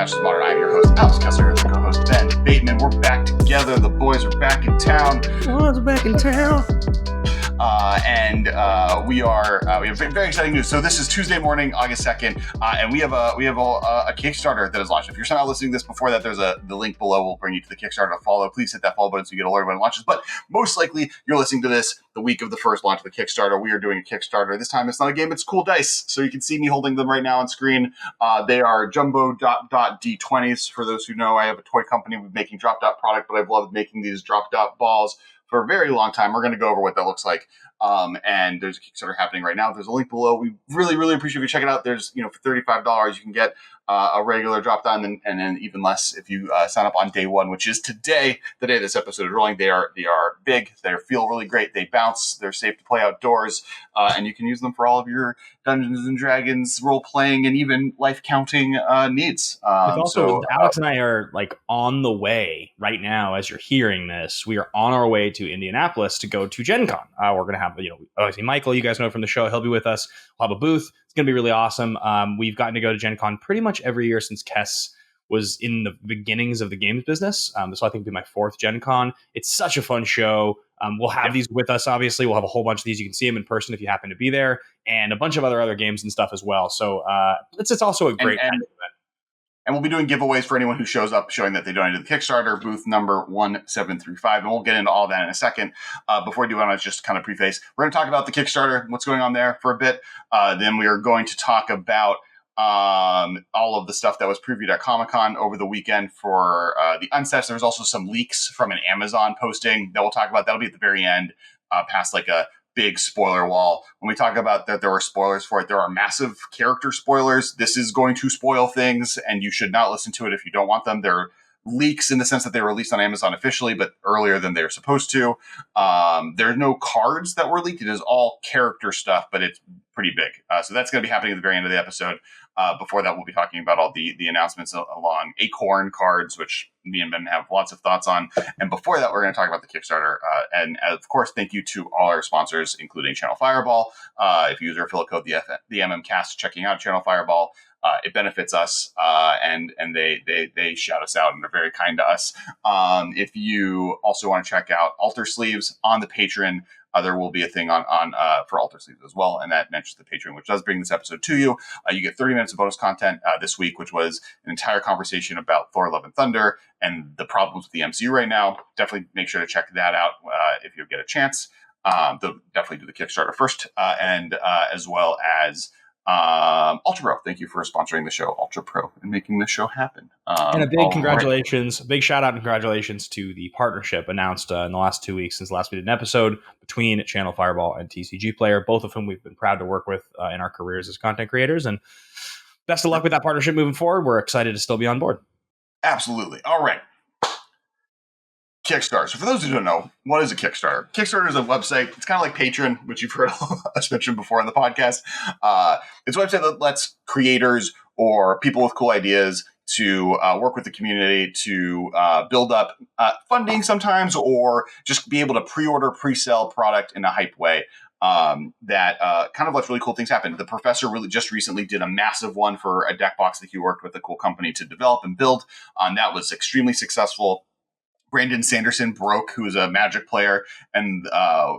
Matches Modern. I'm your host, Alex Kessler, the co-host Ben Bateman. We're back together. The boys are back in town. Boys are back in town. We have very exciting news. So this is Tuesday morning, August 2nd, and we have a Kickstarter that is launched. If you're somehow listening to this before that, there's the link below will bring you to the Kickstarter to follow. Please hit that follow button so you get alerted when it launches. But most likely, you're listening to this the week of the first launch of the Kickstarter. We are doing a Kickstarter. This time, it's not a game; it's cool dice. So you can see me holding them right now on screen. They are jumbo Dot D20s. For those who know, I have a toy company with making Drop Dot product, but I've loved making these Drop Dot balls for a very long time. We're going to go over what that looks like. And there's a Kickstarter happening right now. There's a link below. We really, really appreciate if you check it out. There's, for $35, you can get a regular drop down and then even less if you sign up on day one, which is today, the day this episode is rolling. They are big. They feel really great. They bounce. They're safe to play outdoors. And you can use them for all of your Dungeons and Dragons role playing and even life counting needs. Alex and I are like on the way right now. As you're hearing this, we are on our way to Indianapolis to go to Gen Con. We're going to have, obviously Michael, you guys know from the show, he'll be with us. We'll have a booth. It's going to be really awesome. We've gotten to go to Gen Con pretty much every year since Kess was in the beginnings of the games business. This will, I think, be my fourth Gen Con. It's such a fun show. We'll have these with us, obviously. We'll have a whole bunch of these. You can see them in person if you happen to be there, and a bunch of other games and stuff as well. So it's also a great event. And we'll be doing giveaways for anyone who shows up showing that they donated to the Kickstarter, booth number 1735. And we'll get into all that in a second. Before we do, I want to just kind of preface. We're going to talk about the Kickstarter, what's going on there for a bit. Then we are going to talk about all of the stuff that was previewed at Comic-Con over the weekend for the Unsets. There's also some leaks from an Amazon posting that we'll talk about. That'll be at the very end, past like a big spoiler wall. When we talk about that there are spoilers for it, there are massive character spoilers. This is going to spoil things, and you should not listen to it if you don't want them. They're leaks in the sense that they were released on Amazon officially, but earlier than they were supposed to. There are no cards that were leaked. It is all character stuff, but it's pretty big. So that's going to be happening at the very end of the episode. Before that, we'll be talking about all the announcements along Acorn cards, which me and Ben have lots of thoughts on. And before that, we're going to talk about the Kickstarter. And of course, thank you to all our sponsors, including Channel Fireball. If you use our affiliate code, the MMcast, checking out Channel Fireball, it benefits us, and they shout us out and are very kind to us. If you also want to check out Alter Sleeves on the Patreon, there will be a thing on for Alter Sleeves as well, and that mentions the Patreon, which does bring this episode to you. You get 30 minutes of bonus content this week, which was an entire conversation about Thor: Love and Thunder and the problems with the MCU right now. Definitely make sure to check that out if you get a chance. Definitely do the Kickstarter first, and as well as Ultra Pro. Thank you for sponsoring the show, Ultra Pro, and making this show happen. And a big congratulations, big shout out and congratulations to the partnership announced in the last 2 weeks since last we did an episode between Channel Fireball and TCG Player, both of whom we've been proud to work with in our careers as content creators. And best of luck with that partnership moving forward. We're excited to still be on board. Absolutely. All right. Kickstarter. So for those who don't know, what is a Kickstarter? Kickstarter is a website. It's kind of like Patreon, which you've heard us mention before on the podcast. It's a website that lets creators or people with cool ideas to work with the community to build up funding sometimes, or just be able to pre-order, pre-sell product in a hype way. That kind of lets really cool things happen. The professor just recently did a massive one for a deck box that he worked with a cool company to develop and build. That was extremely successful. Brandon Sanderson Broke, who is a Magic player and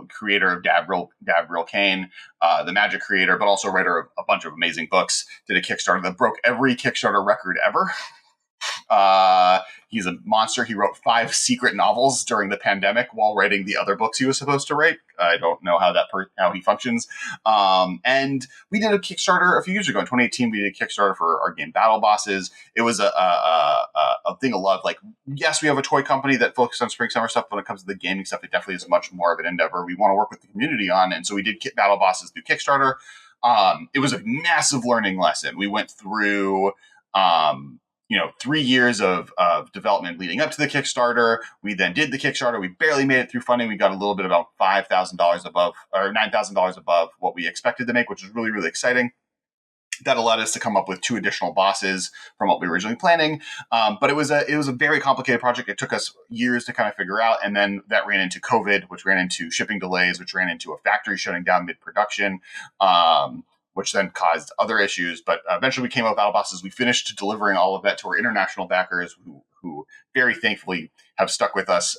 creator of Gabriel Kane, the Magic creator, but also writer of a bunch of amazing books, did a Kickstarter that broke every Kickstarter record ever. He's a monster. He wrote 5 secret novels during the pandemic while writing the other books he was supposed to write. I don't know how how he functions. And we did a Kickstarter a few years ago in 2018. We did a Kickstarter for our game Battle Bosses. It was a thing of love. Like, yes, we have a toy company that focuses on spring summer stuff. When it comes to the gaming stuff, it definitely is much more of an endeavor we want to work with the community on. And so we did Battle Bosses through Kickstarter. It was a massive learning lesson. We went through 3 years of development leading up to the Kickstarter. We then did the Kickstarter. We barely made it through funding. We got a little bit about $5,000 above, or $9,000 above what we expected to make, which was really, really exciting. That allowed us to come up with 2 additional bosses from what we were originally planning. But it was a very complicated project. It took us years to kind of figure out. And then that ran into COVID, which ran into shipping delays, which ran into a factory shutting down mid-production, which then caused other issues. But eventually we came up with Battle Bosses. We finished delivering all of that to our international backers who very thankfully have stuck with us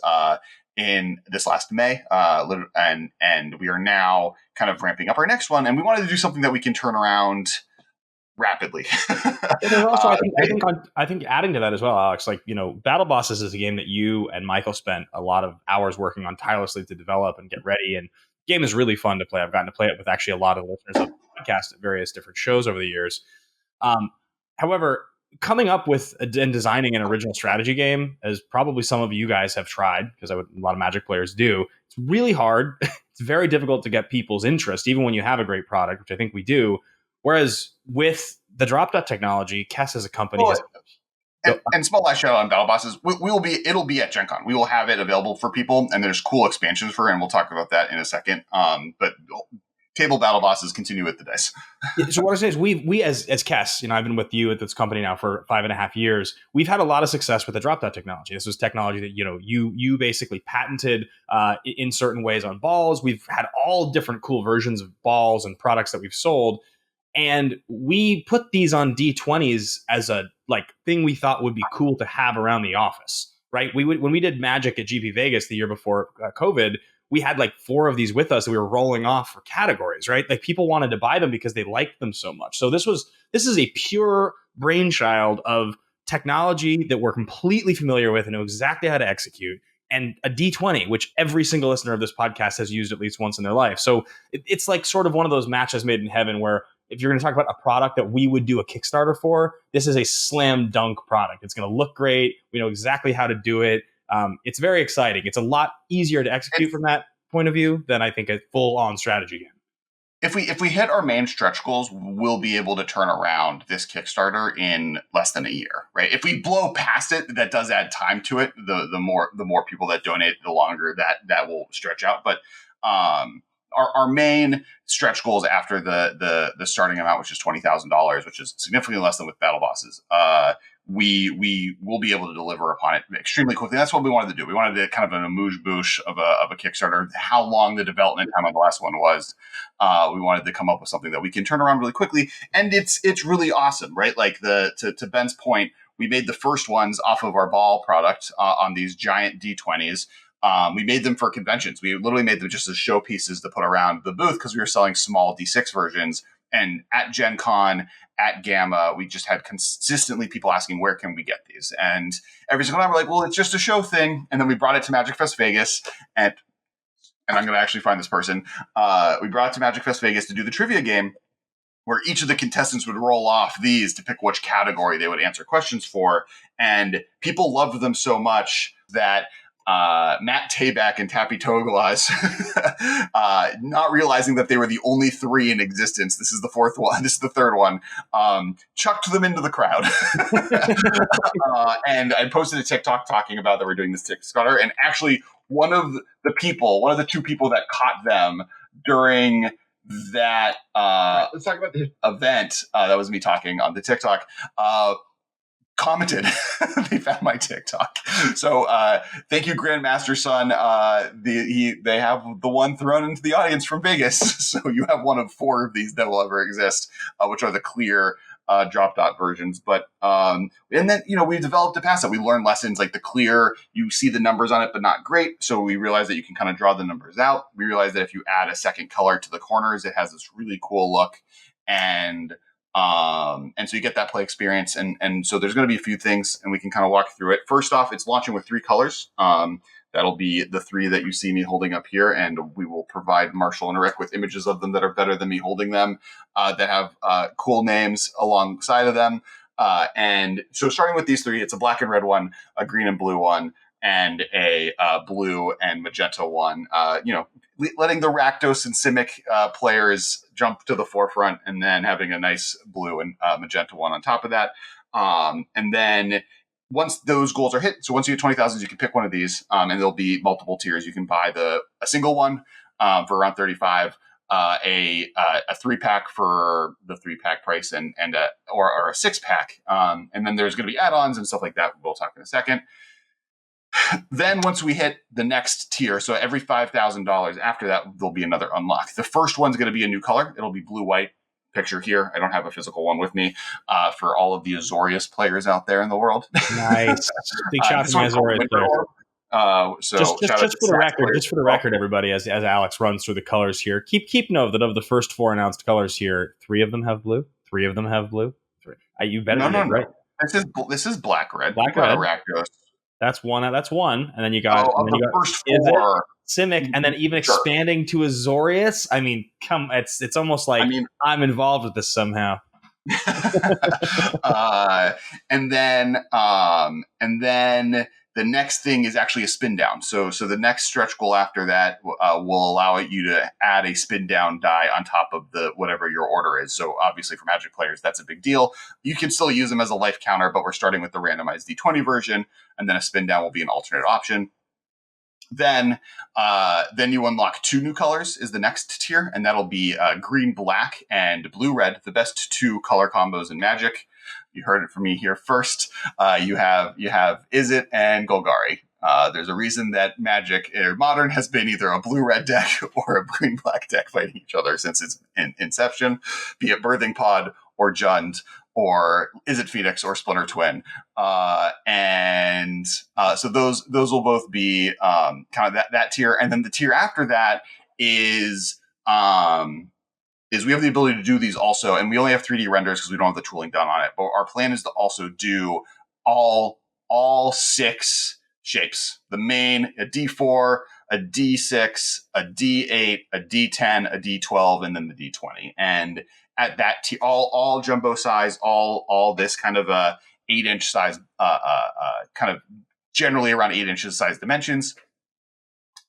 in this last May. And we are now kind of ramping up our next one. And we wanted to do something that we can turn around rapidly. There's also, I think adding to that as well, Alex, like, Battle Bosses is a game that you and Michael spent a lot of hours working on tirelessly to develop and get ready. And the game is really fun to play. I've gotten to play it with actually a lot of listeners of the podcast at various different shows over the years. However, coming up with and designing an original strategy game, as probably some of you guys have tried, because a lot of Magic players do, it's really hard. It's very difficult to get people's interest, even when you have a great product, which I think we do. Whereas with the drop dot technology, Kess as a company and small last shout out on Battle Bosses, it'll be at Gen Con. We will have it available for people, and there's cool expansions for it, and we'll talk about that in a second. But table Battle Bosses continue with the dice. So what I say is we as Kess, I've been with you at this company now for 5.5 years. We've had a lot of success with the drop dot technology. This was technology that you basically patented in certain ways on balls. We've had all different cool versions of balls and products that we've sold. And we put these on D20s as a thing we thought would be cool to have around the office, right? When we did Magic at GP Vegas the year before COVID, we had 4 of these with us that we were rolling off for categories, right? People wanted to buy them because they liked them so much. So this is a pure brainchild of technology that we're completely familiar with and know exactly how to execute. And a D20, which every single listener of this podcast has used at least once in their life. So it's sort of one of those matches made in heaven where if you're going to talk about a product that we would do a Kickstarter for, this is a slam dunk product. It's going to look great. We know exactly how to do it. It's very exciting. It's a lot easier to execute from that point of view than I think a full-on strategy game. If we hit our main stretch goals, we'll be able to turn around this Kickstarter in less than a year, right? If we blow past it, that does add time to it. The more people that donate, the longer that will stretch out. But our main stretch goals after the starting amount, which is $20,000, which is significantly less than with Battle Bosses, we will be able to deliver upon it extremely quickly. That's what we wanted to do. We wanted to kind of an amuse-bouche of a Kickstarter. How long the development time on the last one was, we wanted to come up with something that we can turn around really quickly, and it's really awesome, right? To Ben's point, we made the first ones off of our ball product on these giant D20s. We made them for conventions. We literally made them just as showpieces to put around the booth because we were selling small D6 versions. And at Gen Con, at Gamma, we just had consistently people asking, where can we get these? And every single time we're like, well, it's just a show thing. And then we brought it to Magic Fest Vegas. And I'm going to actually find this person. We brought it to Magic Fest Vegas to do the trivia game, where each of the contestants would roll off these to pick which category they would answer questions for. And people loved them so much that Matt Tabak and Tappy Toglas, not realizing that they were the only 3 in existence. This is the 4th one. This is the 3rd one. Chucked them into the crowd. And I posted a TikTok talking about that we're doing this Kickstarter. And actually, one of the 2 people that caught them during that let's talk about the event, that was me talking on the TikTok, commented. They found my TikTok. So thank you, Grandmaster Son. They have the one thrown into the audience from Vegas. So you have one of 4 of these that will ever exist, which are the clear drop dot versions. But and then we developed it past that. We learned lessons like the clear. You see the numbers on it, but not great. So we realized that you can kind of draw the numbers out. We realized that if you add a second color to the corners, it has this really cool look. And so you get that play experience. And so there's going to be a few things, and we can kind of walk through it. First off, it's launching with 3 colors. That'll be the 3 that you see me holding up here, and we will provide Marshall and Rick with images of them that are better than me holding them, that have cool names alongside of them. And so starting with these 3, it's a black and red one, a green and blue one, and a blue and magenta one. Letting the Rakdos and Simic players jump to the forefront, and then having a nice blue and magenta one on top of that. And then once those goals are hit, so once you get 20,000, you can pick one of these, and there'll be multiple tiers. You can buy a single one for around 35, a 3-pack for the 3-pack price, and or a 6-pack. And then there's going to be add-ons and stuff like that. We'll talk in a second. Then once we hit the next tier, so every $5,000 after that, there'll be another unlock. The first one's going to be a new color. It'll be blue-white. picture here. I don't have a physical one with me for all of the Azorius players out there in the world. Nice. Big shout to my Azorius players. So just for the record, everybody, as Alex runs through the colors here, keep note that of the first 4 announced colors here, 3 of them have blue. 3 of them have blue. 3. You better right. This is black red. Black red. Rakdos. That's one, and then you got first 4 Simic, and then even expanding to Azorius. I mean, it's almost like I'm involved with this somehow. And then the next thing is actually a spin down. So the next stretch goal after that will allow you to add a spin down die on top of the whatever your order is. So obviously for Magic players, that's a big deal. You can still use them as a life counter, but we're starting with the randomized D20 version, and then a spin down will be an alternate option. Then you unlock 2 new colors is the next tier, and that'll be green, black, and blue, red, the best 2 color combos in Magic. You heard it from me here first. You have Izzet and Golgari. There's a reason that Magic or Modern has been either a blue-red deck or a green-black deck fighting each other since its inception, be it Birthing Pod or Jund or Izzet Phoenix or Splinter Twin. So those will both be kind of that tier. And then the tier after that is we have the ability to do these also, and we only have 3D renders because we don't have the tooling done on it. But our plan is to also do all 6 shapes. The main, a D4, a D6, a D8, a D10, a D12, and then the D20. And at that all jumbo size, all this kind of a 8-inch size, kind of generally around 8 inches size dimensions.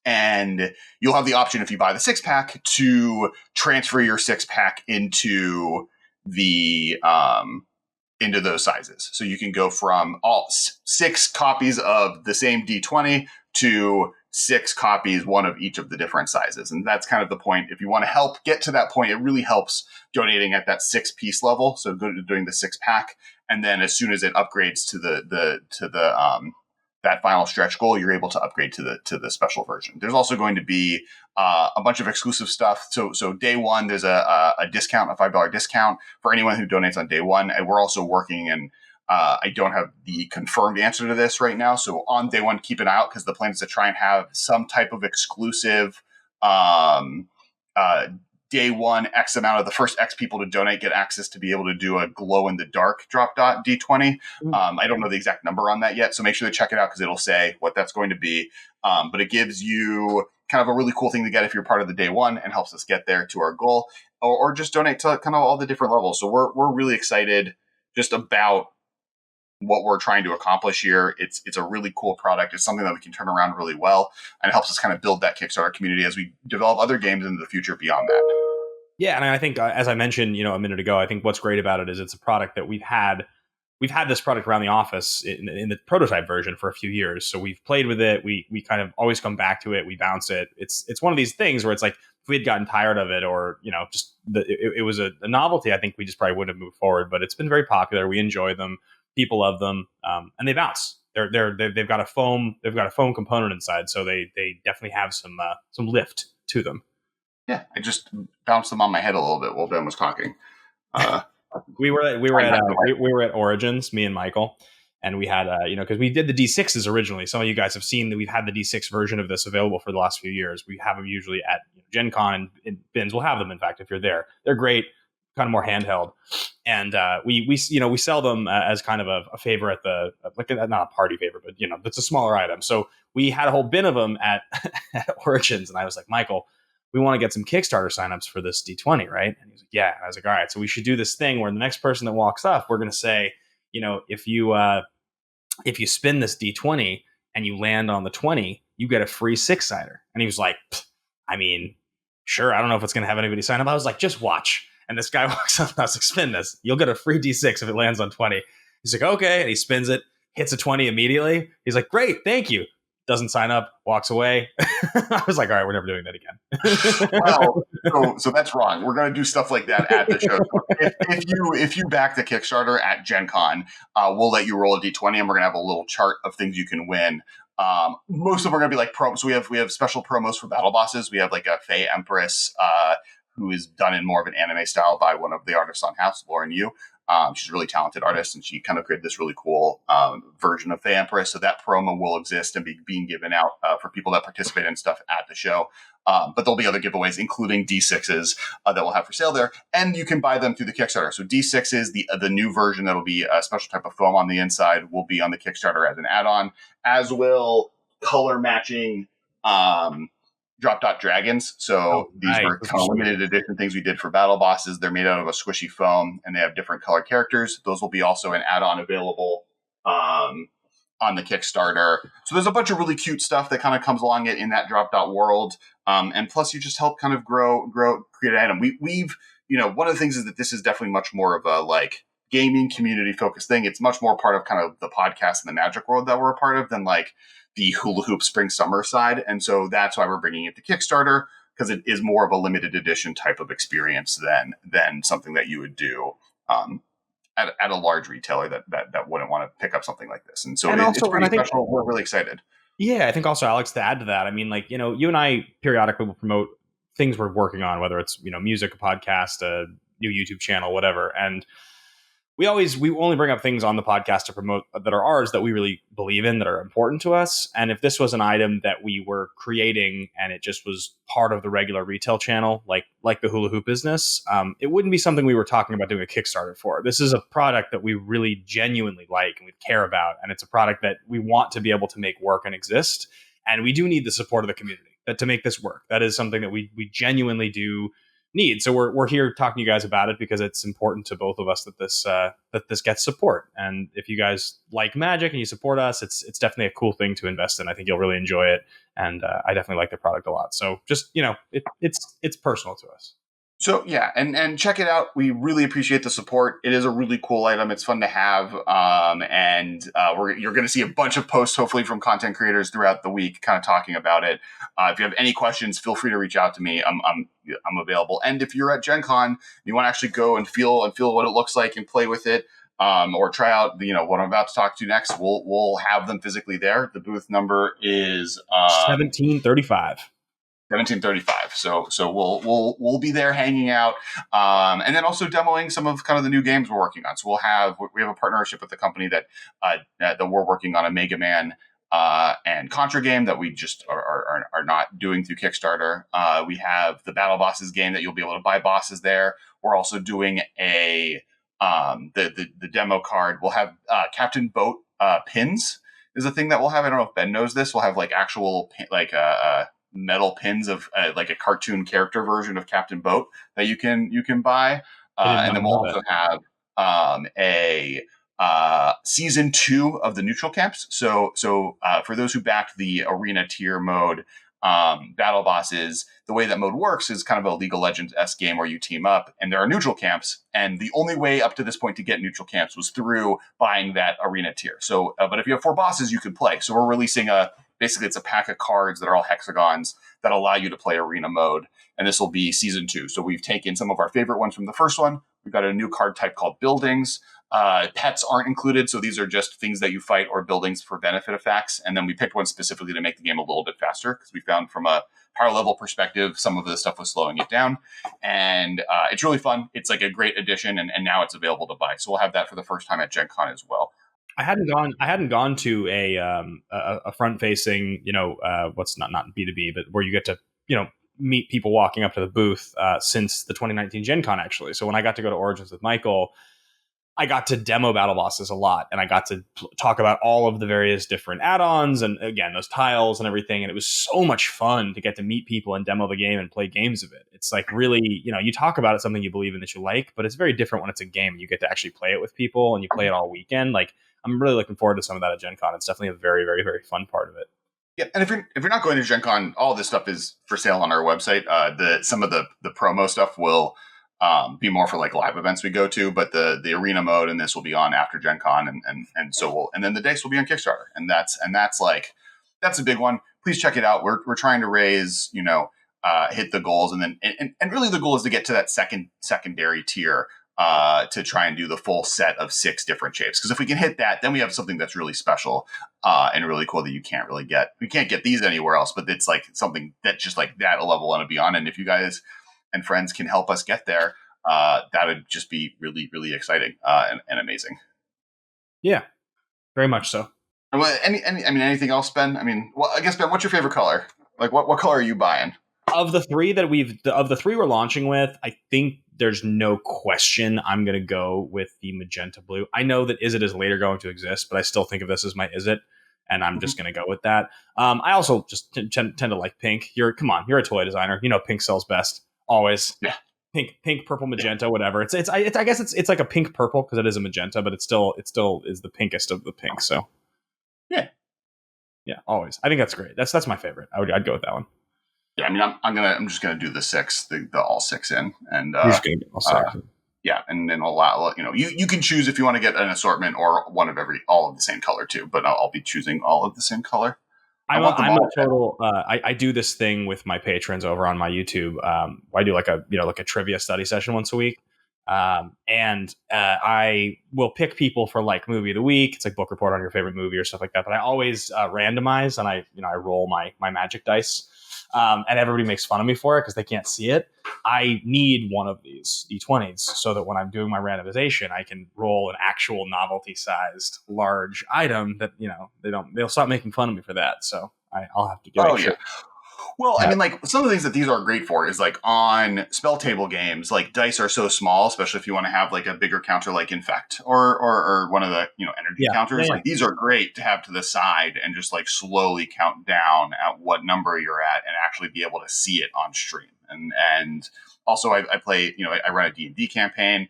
And you'll have the option, if you buy the 6-pack, to transfer your 6-pack into the into those sizes. So you can go from all 6 copies of the same D20 to 6 copies, one of each of the different sizes. And that's kind of the point. If you want to help get to that point, it really helps donating at that 6-piece level. So go to doing the 6-pack, and then as soon as it upgrades to the that final stretch goal, you're able to upgrade to the special version. There's also going to be a bunch of exclusive stuff. So day one, there's a discount, a $5 discount for anyone who donates on day one. And we're also working, and I don't have the confirmed answer to this right now. So on day one, keep an eye out, because the plan is to try and have some type of exclusive day one, X amount of the first X people to donate get access to be able to do a glow in the dark drop dot D20. I don't know the exact number on that yet, so make sure to check it out, because it'll say what that's going to be. But it gives you kind of a really cool thing to get if you're part of the day one, and helps us get there to our goal, or just donate to kind of all the different levels. So we're really excited just about what we're trying to accomplish here. It's a really cool product. It's something that we can turn around really well, and it helps us kind of build that Kickstarter community as we develop other games into the future beyond that. Yeah, and I think, as I mentioned, a minute ago, I think what's great about it is it's a product that we've had this product around the office in the prototype version for a few years. So we've played with it. We kind of always come back to it. We bounce it. It's one of these things where it's like, if we had gotten tired of it, or it was a novelty, I think we just probably wouldn't have moved forward. But it's been very popular. We enjoy them. People love them, and they bounce. They've got a foam component inside, so they definitely have some lift to them. Yeah, I just bounced them on my head a little bit while Ben was talking. We were at Origins, me and Michael, and we had because we did the D6s originally. Some of you guys have seen that we've had the D6 version of this available for the last few years. We have them usually at Gen Con, and bins will have them. In fact, if you're there, they're great, kind of more handheld, and we sell them as kind of a favor at the not a party favor, but it's a smaller item. So we had a whole bin of them at Origins, and I was like, Michael, we want to get some Kickstarter signups for this D20, right? And he's like, yeah. And I was like, all right, so we should do this thing where the next person that walks up, we're going to say, if you spin this D20 and you land on the 20, you get a free 6-sider. And he was like, I mean, sure. I don't know if it's going to have anybody sign up. I was like, just watch. And this guy walks up and I was like, spin this. You'll get a free D6 if it lands on 20. He's like, okay. And he spins it, hits a 20 immediately. He's like, great, thank you. Doesn't sign up, walks away. I was like, all right, we're never doing that again. Well, so that's wrong. We're going to do stuff like that at the show. If you back the Kickstarter at Gen Con, we'll let you roll a D20, and we're going to have a little chart of things you can win. Most of them are going to be like promos. So we have special promos for battle bosses. We have like a Fey Empress who is done in more of an anime style by one of the artists on House, Lauren Yu. She's a really talented artist, and she kind of created this really cool version of Fae Empress. So that promo will exist and be being given out for people that participate in stuff at the show. But there'll be other giveaways, including D6s that we'll have for sale there. And you can buy them through the Kickstarter. So D6s, the new version that'll be a special type of foam on the inside, will be on the Kickstarter as an add-on, as will color matching drop dot dragons. So these were kind of limited edition things we did for battle bosses. They're made out of a squishy foam and they have different color characters. Those will be also an add-on available on the Kickstarter. So there's a bunch of really cute stuff that kind of comes along it in that drop dot world. And plus you just help kind of grow, create an item. We've, one of the things is that this is definitely much more of a like gaming community focused thing. It's much more part of kind of the podcast and the Magic world that we're a part of than like the hula hoop spring summer side. And so that's why we're bringing it to Kickstarter, because it is more of a limited edition type of experience than something that you would do at a large retailer that wouldn't want to pick up something like this. And so it's pretty special. We're really excited. Yeah, I think also, Alex, to add to that, I mean, like, you and I periodically will promote things we're working on, whether it's, music, a podcast, a new YouTube channel, whatever. And we only bring up things on the podcast to promote that are ours that we really believe in, that are important to us. And if this was an item that we were creating and it just was part of the regular retail channel, like the hula hoop business, it wouldn't be something we were talking about doing a Kickstarter for. This is a product that we really genuinely like and we care about. And it's a product that we want to be able to make work and exist. And we do need the support of the community to make this work. That is something that we genuinely do need. So we're here talking to you guys about it because it's important to both of us that this gets support. And if you guys like Magic and you support us, it's definitely a cool thing to invest in. I think you'll really enjoy it, and I definitely like the product a lot. So just it's personal to us. So yeah, and check it out. We really appreciate the support. It is a really cool item. It's fun to have, and you're going to see a bunch of posts, hopefully from content creators throughout the week, kind of talking about it. If you have any questions, feel free to reach out to me. I'm available. And if you're at Gen Con, you want to actually go and feel what it looks like and play with it, or try out what I'm about to talk to next, we'll have them physically there. The booth number is 1735. 1735. So we'll be there hanging out, and then also demoing some of kind of the new games we're working on. So we have a partnership with the company that we're working on a Mega Man and Contra game that we just are not doing through Kickstarter. We have the Battle Bosses game that you'll be able to buy bosses there. We're also doing the demo card. We'll have Captain Boat pins is a thing that we'll have. I don't know if Ben knows this. We'll have like actual metal pins of like a cartoon character version of Captain Boat that you can buy, and then we'll also have a season 2 of the neutral camps. So for those who backed the arena tier mode battle bosses, the way that mode works is kind of a League of Legends-esque game where you team up and there are neutral camps, and the only way up to this point to get neutral camps was through buying that arena tier. So but if you have 4 bosses, you can play. So we're releasing basically it's a pack of cards that are all hexagons that allow you to play arena mode. And this will be season 2. So we've taken some of our favorite ones from the first one. We've got a new card type called buildings. Pets aren't included. So these are just things that you fight or buildings for benefit effects. And then we picked one specifically to make the game a little bit faster because we found from a power level perspective, some of the stuff was slowing it down. And it's really fun. It's like a great addition. And now it's available to buy. So we'll have that for the first time at Gen Con as well. I hadn't gone to a front facing, what's not B2B, but where you get to, meet people walking up to the booth since the 2019 Gen Con, actually. So when I got to go to Origins with Michael, I got to demo battle bosses a lot, and I got to talk about all of the various different add-ons and, again, those tiles and everything. And it was so much fun to get to meet people and demo the game and play games of it. It's like really, you talk about it, something you believe in that you like, but it's very different when it's a game and you get to actually play it with people and you play it all weekend. Like, I'm really looking forward to some of that at Gen Con. It's definitely a very, very, very fun part of it. Yeah, and if you're not going to Gen Con, all this stuff is for sale on our website. Some of the promo stuff will be more for like live events we go to, but the arena mode and this will be on after Gen Con, and then the dice will be on Kickstarter, and that's a big one. Please check it out. We're trying to raise, hit the goals, and then and really the goal is to get to that secondary tier. To try and do the full set of 6 different shapes. Because if we can hit that, then we have something that's really special and really cool that you can't really get. We can't get these anywhere else, but it's like something that just like that a level and beyond. And if you guys and friends can help us get there, that would just be really, really exciting and amazing. Yeah, very much so. Anything else, Ben? I mean, well, I guess, Ben, what's your favorite color? Like, what color are you buying? Of the three we're launching with, I think there's no question I'm going to go with the magenta blue. I know that Is It is later going to exist, but I still think of this as my Is It, and I'm just going to go with that. I also just tend to like pink. You're a toy designer. You know, pink sells best always. Yeah. Pink, purple, magenta, whatever. I guess it's like a pink purple because it is a magenta, but it still is the pinkest of the pink. So yeah, always. I think that's great. That's my favorite. I'd go with that one. Yeah, I mean, I'm just gonna do the six, the all six in, and You're just gonna get all six. Yeah, and then you can choose if you want to get an assortment or one of all of the same color too. But I'll be choosing all of the same color. I'm a total. I do this thing with my patrons over on my YouTube. I do like a trivia study session once a week, and I will pick people for like movie of the week. It's like book report on your favorite movie or stuff like that. But I always randomize, and I roll my magic dice. And everybody makes fun of me for it because they can't see it. I need one of these D20s so that when I'm doing my randomization, I can roll an actual novelty-sized large item that they'll stop making fun of me for that. So I'll have to get it. Yeah. Well, I mean, like some of the things that these are great for is like on spell table games, like dice are so small, especially if you want to have like a bigger counter like Infect or one of the energy counters. Yeah. Like these are great to have to the side and just like slowly count down at what number you're at and actually be able to see it on stream. And also I play, I run a D&D campaign.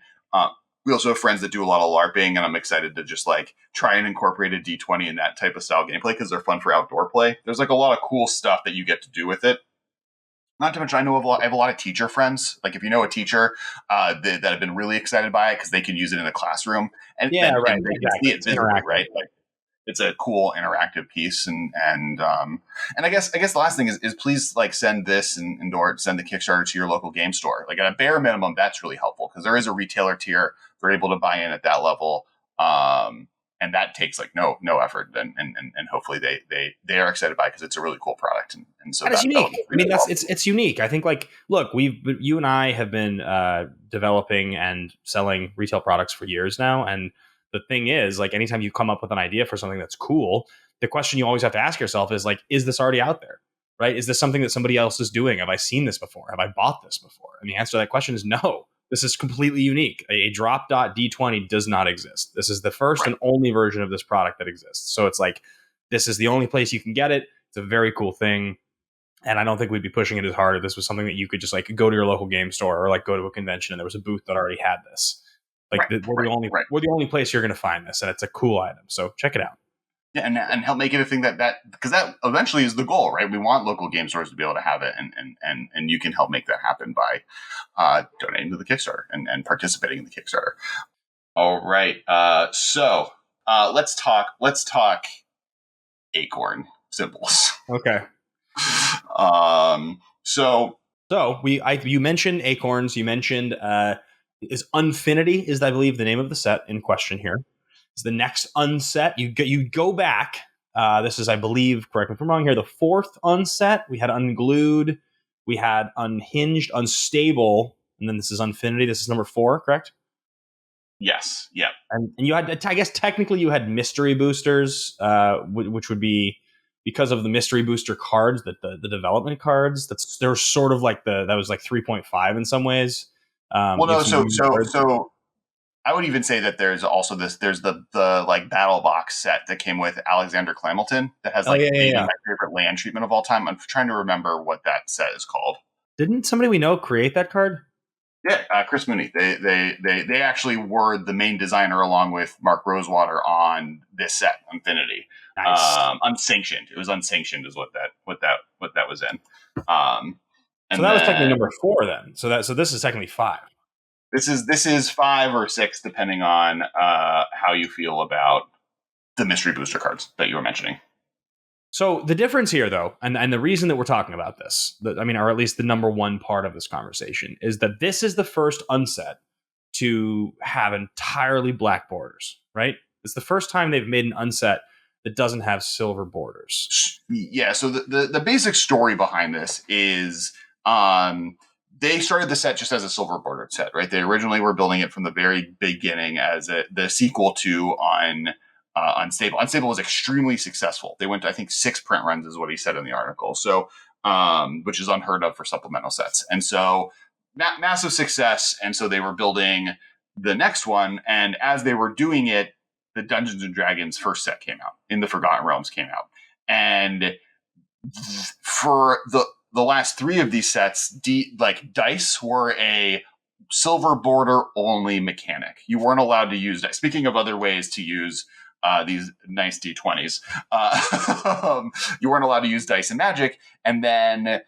We also have friends that do a lot of LARPing, and I'm excited to just like try and incorporate a D20 in that type of style gameplay because they're fun for outdoor play. There's like a lot of cool stuff that you get to do with it. Not to mention, I have a lot of teacher friends. Like if you know a teacher that have been really excited by it because they can use it in a classroom and they can see it visibly, right? Like it's a cool interactive piece, and I guess the last thing is please like send this and or send the Kickstarter to your local game store. Like at a bare minimum, that's really helpful because there is a retailer tier. They're able to buy in at that level, and that takes like no effort, and hopefully they are excited by it because it's a really cool product, and so that's unique. It's unique. I think like look, you and I have been developing and selling retail products for years now, and the thing is, like, anytime you come up with an idea for something that's cool, the question you always have to ask yourself is like, is this already out there? Right? Is this something that somebody else is doing? Have I seen this before? Have I bought this before? And the answer to that question is no. This is completely unique. A drop dot D20 does not exist. This is the first and only version of this product that exists. So it's like, this is the only place you can get it. It's a very cool thing. And I don't think we'd be pushing it as hard if this was something that you could just like go to your local game store or like go to a convention and there was a booth that already had this. Like we're the only place you're going to find this, and it's a cool item. So check it out. Yeah, and help make it a thing that because that eventually is the goal, right? We want local game stores to be able to have it, and you can help make that happen by donating to the Kickstarter and participating in the Kickstarter. All right, so let's talk Acorn symbols. Okay. So you mentioned acorns. You mentioned is Unfinity is I believe the name of the set in question here. Is the next unset. You go back. This is, I believe, correct me if I'm wrong here, the fourth unset. We had Unglued, we had Unhinged, Unstable, and then this is Unfinity. This is number 4, correct? Yes. Yeah. And you had, I guess, technically you had mystery boosters, which would be because of the mystery booster cards, that the development cards. They're sort of like that was like 3.5 in some ways. So I would even say that there's also there's the like battle box set that came with Alexander Clamilton that has my favorite land treatment of all time. I'm trying to remember what that set is called. Didn't somebody we know create that card? Yeah, Chris Mooney. They actually were the main designer along with Mark Rosewater on this set, Unfinity. Nice. Unsanctioned. It was unsanctioned is what that was in. So that was technically number 4 then. So this is technically 5. This is 5 or 6 depending on how you feel about the mystery booster cards that you were mentioning. So the difference here, though, and the reason that we're talking about this, or at least the number one part of this conversation, is that this is the first unset to have entirely black borders, right? It's the first time they've made an unset that doesn't have silver borders. Yeah, so the basic story behind this is they started the set just as a silver bordered set, right? They originally were building it from the very beginning as the sequel to Unstable. Unstable was extremely successful. They went to, I think, 6 print runs is what he said in the article. So, which is unheard of for supplemental sets. And so massive success. And so they were building the next one. And as they were doing it, the Dungeons and Dragons first set came out, In the Forgotten Realms came out. And for the last 3 of these sets, dice were a silver border only mechanic. You weren't allowed to use dice. Speaking of other ways to use these nice D20s, you weren't allowed to use dice in Magic. And then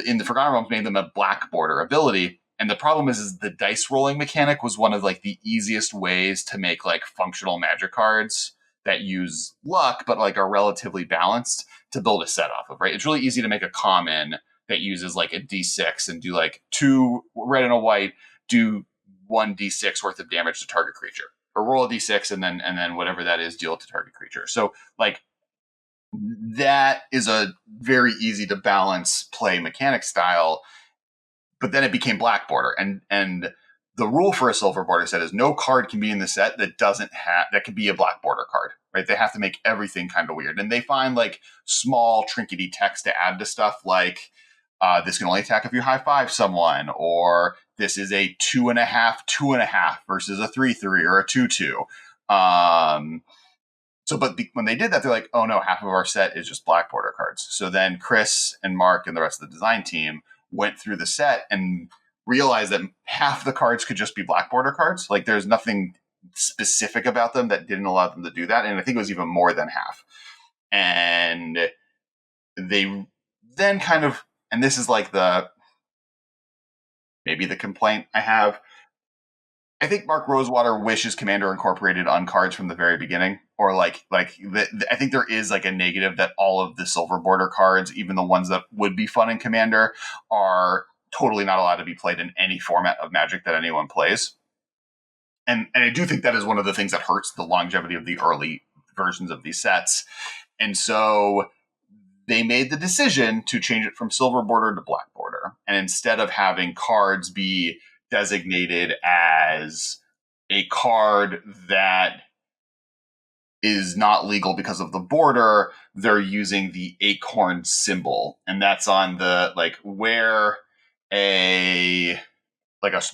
In the Forgotten Realms made them a black border ability. And the problem is the dice rolling mechanic was one of like the easiest ways to make like functional Magic cards that use luck, but like are relatively balanced to build a set off of, right? It's really easy to make a common that uses like a D6 and do like 2 red and a white, do 1 D6 worth of damage to target creature, or roll a D6 and then whatever that is, deal it to target creature. So like that is a very easy to balance play mechanic style. But then it became black border, and the rule for a silver border set is no card can be in the set that could be a black border card, right? They have to make everything kind of weird, and they find like small trinkety text to add to stuff like this can only attack if you high five someone, or this is a 2.5 versus a 3/3 or a 2/2. When they did that, they're like, oh no, half of our set is just black border cards. So then Chris and Mark and the rest of the design team went through the set and realized that half the cards could just be black border cards. Like there's nothing specific about them that didn't allow them to do that. And I think it was even more than half. And they then kind of, and this is like maybe the complaint I have. I think Mark Rosewater wishes Commander incorporated uncards from the very beginning, or I think there is like a negative that all of the silver border cards, even the ones that would be fun in Commander, are totally not allowed to be played in any format of Magic that anyone plays. And I do think that is one of the things that hurts the longevity of the early versions of these sets. And so they made the decision to change it from silver border to black border. And instead of having cards be designated as a card that is not legal because of the border, they're using the Acorn symbol. And that's on the, like, where the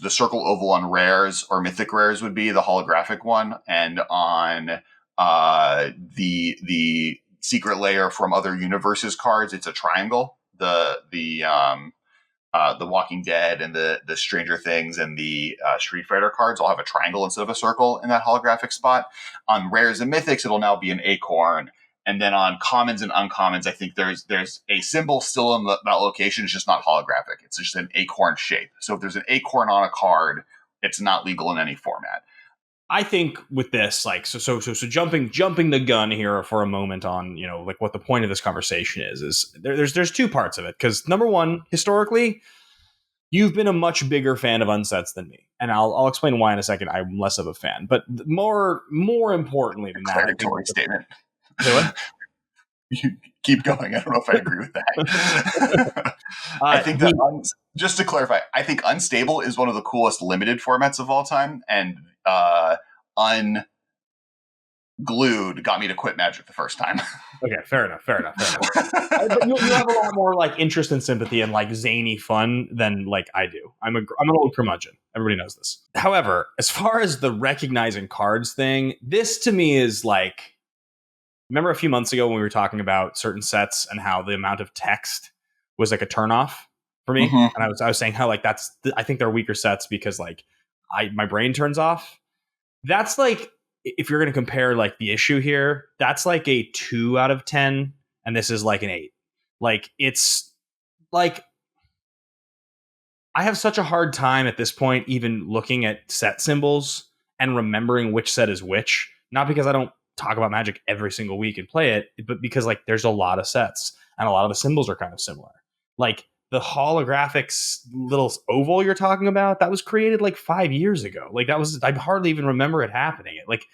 circle oval on rares or mythic rares would be the holographic one. And on the secret layer from other universes cards, it's a triangle. The Walking Dead and the Stranger Things and the Street Fighter cards all have a triangle instead of a circle in that holographic spot. On rares and mythics, it'll now be an acorn. And then on commons and uncommons, I think there's a symbol still in that location. It's just not holographic. It's just an acorn shape. So if there's an acorn on a card, it's not legal in any format. I think with this, like, so jumping the gun here for a moment on, like what the point of this conversation is there's 2 parts of it. Because number one, historically, you've been a much bigger fan of unsets than me, and I'll explain why in a second. I'm less of a fan, but more importantly than that, declaratory statement. What? You keep going. I don't know if I agree with that. I think that just to clarify, I think Unstable is one of the coolest limited formats of all time, and Unglued got me to quit Magic the first time. Okay, fair enough. But you have a lot more like interest and sympathy and like zany fun than like I do. I'm an old curmudgeon. Everybody knows this. However, as far as the recognizing cards thing, this to me is like, remember a few months ago when we were talking about certain sets and how the amount of text was like a turnoff for me, and I was saying how like I think they're weaker sets because like my brain turns off. That's like, if you're going to compare like the issue here, that's like a 2 out of 10, and this is like an 8. Like it's like I have such a hard time at this point even looking at set symbols and remembering which set is which. Not because I don't talk about Magic every single week and play it, but because like there's a lot of sets and a lot of the symbols are kind of similar. Like the holographics little oval you're talking about, that was created like 5 years ago. Like I hardly even remember it happening. Like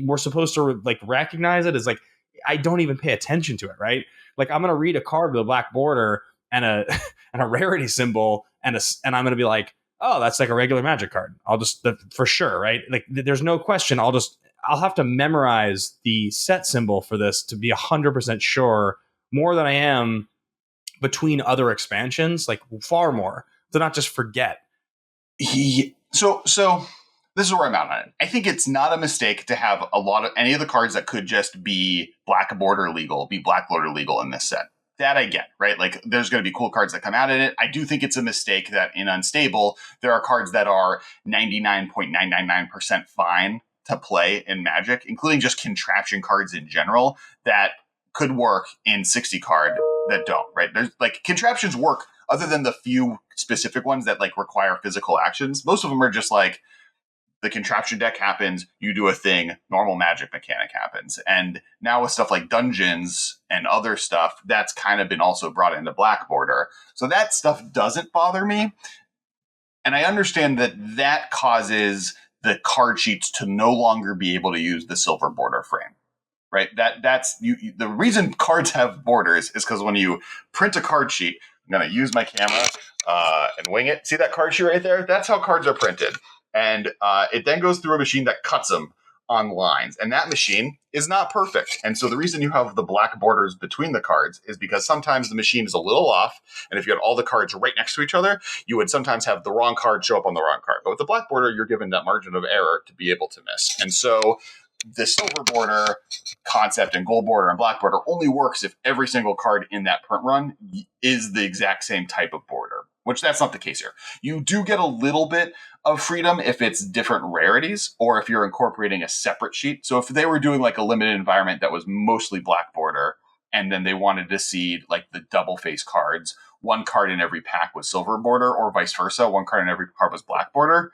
we're supposed to like recognize it as like, I don't even pay attention to it, right? Like I'm going to read a card with a black border and a rarity symbol and I'm going to be like, oh, that's like a regular Magic card. I'll just for sure, right? Like there's no question. I'll have to memorize the set symbol for this to be 100% sure, more than I am between other expansions, like far more, to not just forget. So this is where I'm at on it. I think it's not a mistake to have any of the cards that could just be black border legal, be black border legal in this set. That I get, right? Like there's going to be cool cards that come out in it. I do think it's a mistake that in Unstable, there are cards that are 99.999% fine to play in Magic, including just contraption cards in general that could work in 60 card that don't, right? There's like contraptions work other than the few specific ones that like require physical actions. Most of them are just like the contraption deck happens, you do a thing, normal Magic mechanic happens. And now with stuff like dungeons and other stuff, that's kind of been also brought into black border. So that stuff doesn't bother me. And I understand that causes the card sheets to no longer be able to use the silver border frame. Right? That's the reason cards have borders is because when you print a card sheet, I'm going to use my camera and wing it. See that card sheet right there? That's how cards are printed. And it then goes through a machine that cuts them on lines. And that machine is not perfect. And so the reason you have the black borders between the cards is because sometimes the machine is a little off. And if you had all the cards right next to each other, you would sometimes have the wrong card show up on the wrong card. But with the black border, you're given that margin of error to be able to miss. And so the silver border concept and gold border and black border only works if every single card in that print run is the exact same type of border, which that's not the case here. You do get a little bit of freedom if it's different rarities or if you're incorporating a separate sheet. So if they were doing like a limited environment that was mostly black border and then they wanted to see like the double face cards, one card in every pack was silver border or vice versa, one card in every card was black border,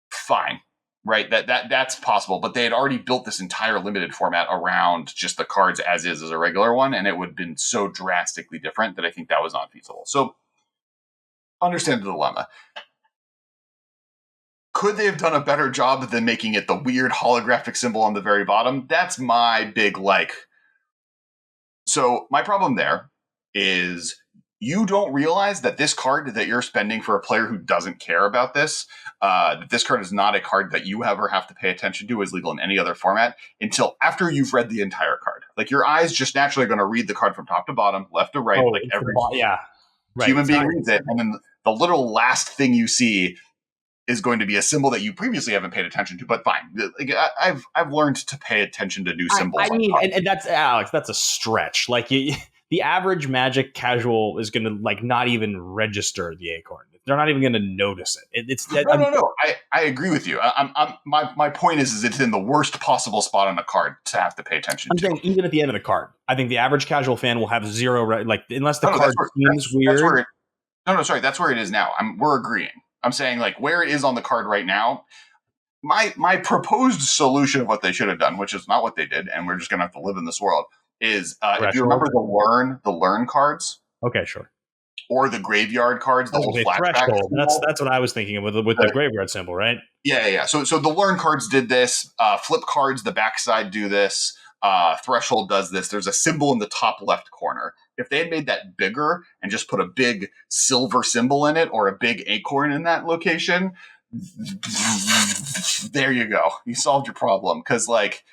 fine. Right, that's possible, but they had already built this entire limited format around just the cards as a regular one, and it would have been so drastically different that I think that was not feasible. So, understand the dilemma. Could they have done a better job than making it the weird holographic symbol on the very bottom? That's my big like. So my problem there is you don't realize that this card that you're spending for a player who doesn't care about this, that this card is not a card that you ever have to pay attention to as legal in any other format until after you've read the entire card. Like your eyes just naturally going to read the card from top to bottom, left to right, like every human being reads it. And then the little last thing you see is going to be a symbol that you previously haven't paid attention to, but fine. Like, I've learned to pay attention to new symbols. I mean, and that's, Alex, that's a stretch. Like the average Magic casual is going to like not even register the Acorn. They're not even going to notice it. No. I agree with you. My point is it's in the worst possible spot on a card to have to pay attention to. Saying even at the end of the card, I think the average casual fan will have zero, like unless the card seems weird. That's where it is now. We're agreeing. I'm saying like where it is on the card right now. My proposed solution of what they should have done, which is not what they did, and we're just going to have to live in this world, is if you remember the learn cards. Okay, sure. Or the graveyard cards, the whole flashback. That's what I was thinking of with the graveyard symbol, right? Yeah. So the learn cards did this. Flip cards, the backside do this. Threshold does this. There's a symbol in the top left corner. If they had made that bigger and just put a big silver symbol in it or a big acorn in that location, there you go. You solved your problem. Because like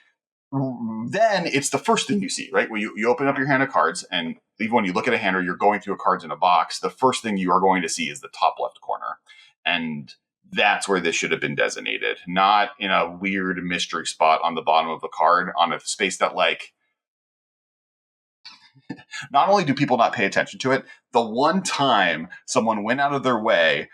then it's the first thing you see, right? When you open up your hand of cards, and even when you look at a hand or you're going through cards in a box, the first thing you are going to see is the top left corner. And that's where this should have been designated, not in a weird mystery spot on the bottom of the card on a space that like, not only do people not pay attention to it, the one time someone went out of their way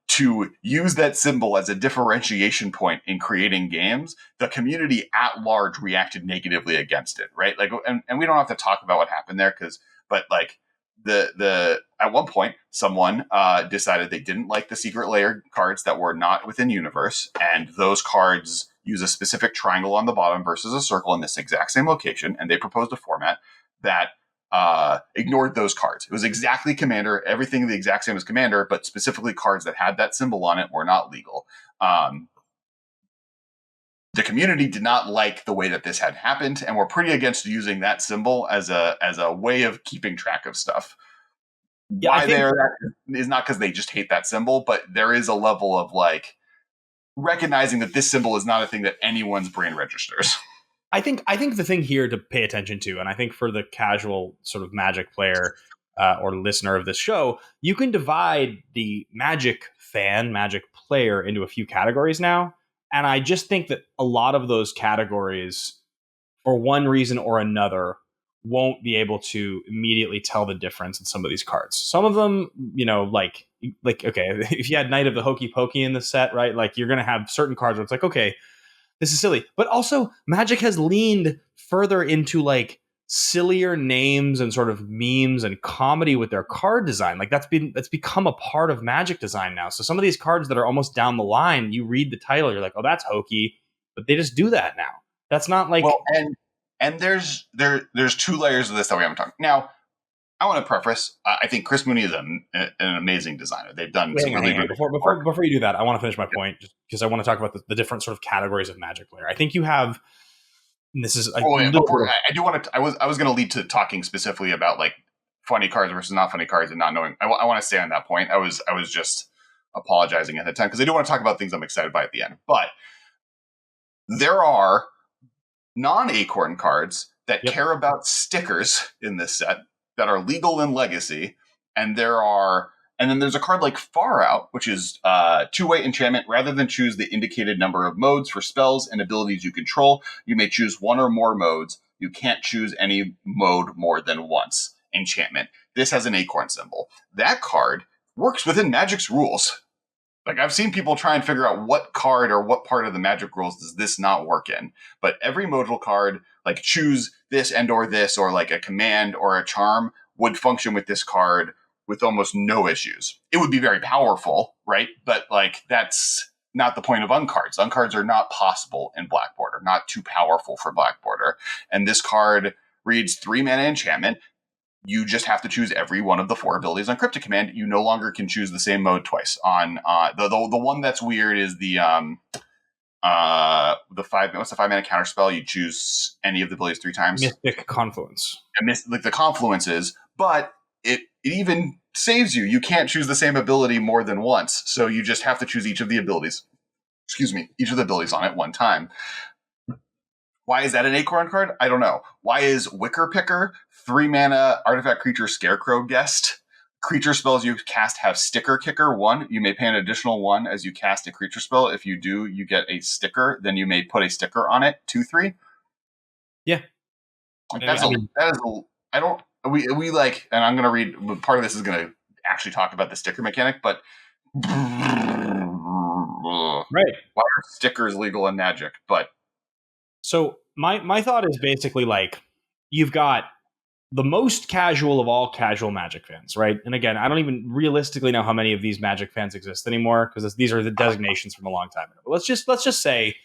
to use that symbol as a differentiation point in creating games, the community at large reacted negatively against it, right? Like, and we don't have to talk about what happened there but like the at one point someone decided they didn't like the secret layer cards that were not within universe, and those cards use a specific triangle on the bottom versus a circle in this exact same location, and they proposed a format that ignored those cards. It was exactly Commander, everything the exact same as Commander, but specifically cards that had that symbol on it were not legal. The community did not like the way that this had happened, and were pretty against using that symbol as a way of keeping track of stuff. why they're that is not because they just hate that symbol, but there is a level of like recognizing that this symbol is not a thing that anyone's brain registers. I think the thing here to pay attention to, and I think for the casual sort of Magic player or listener of this show, you can divide the Magic fan, Magic player into a few categories now. And I just think that a lot of those categories, for one reason or another, won't be able to immediately tell the difference in some of these cards. Some of them, like okay, if you had Knight of the Hokey Pokey in the set, right? Like you're going to have certain cards where it's like, okay, this is silly. But also Magic has leaned further into like sillier names and sort of memes and comedy with their card design. Like that's become a part of Magic design now. So some of these cards that are almost down the line, you read the title, you're like, oh, that's hokey, but they just do that now. That's not like and there's two layers of this that we haven't talked. Now, I want to preface. I think Chris Mooney is an amazing designer. They've done some really good before you do that. I want to finish my point just because I want to talk about the different sort of categories of Magic player. I think you have. This is. I do want to. I was going to lead to talking specifically about like funny cards versus not funny cards and not knowing. I want to stay on that point. I was just apologizing at the time because I do want to talk about things I'm excited by at the end. But there are non-Acorn cards that care about stickers in this set that are legal in Legacy, and then there's a card like Far Out, which is two-way enchantment. Rather than choose the indicated number of modes for spells and abilities you control, you may choose one or more modes. You can't choose any mode more than once. Enchantment. This has an Acorn symbol. That card works within Magic's rules. Like, I've seen people try and figure out what card or what part of the Magic rules does this not work in. But every modal card, like choose this and or this, or like a command or a charm, would function with this card with almost no issues. It would be very powerful, right? But like, that's not the point of uncards. Uncards are not possible in Black Border, not too powerful for Black Border. And this card reads 3 mana enchantment. You just have to choose every one of the 4 abilities on Cryptic Command. You no longer can choose the same mode twice. On the one that's weird is the 5. What's the 5 mana counter spell? You choose any of the abilities 3 times. Mystic Confluence. Like the confluences, but it even saves you. You can't choose the same ability more than once, so you just have to choose each of the abilities. Each of the abilities on it one time. Why is that an Acorn card? I don't know. Why is Wicker Picker 3 mana artifact creature Scarecrow Guest? Creature spells you cast have Sticker Kicker 1. You may pay an additional 1 as you cast a creature spell. If you do, you get a sticker. Then you may put a sticker on it. 2/3. Yeah, we like, and I'm going to read. Part of this is going to actually talk about the sticker mechanic, but right. Why are stickers legal in Magic? But so my thought is basically like you've got the most casual of all casual Magic fans, right? And again, I don't even realistically know how many of these Magic fans exist anymore because these are the designations from a long time ago. But let's just say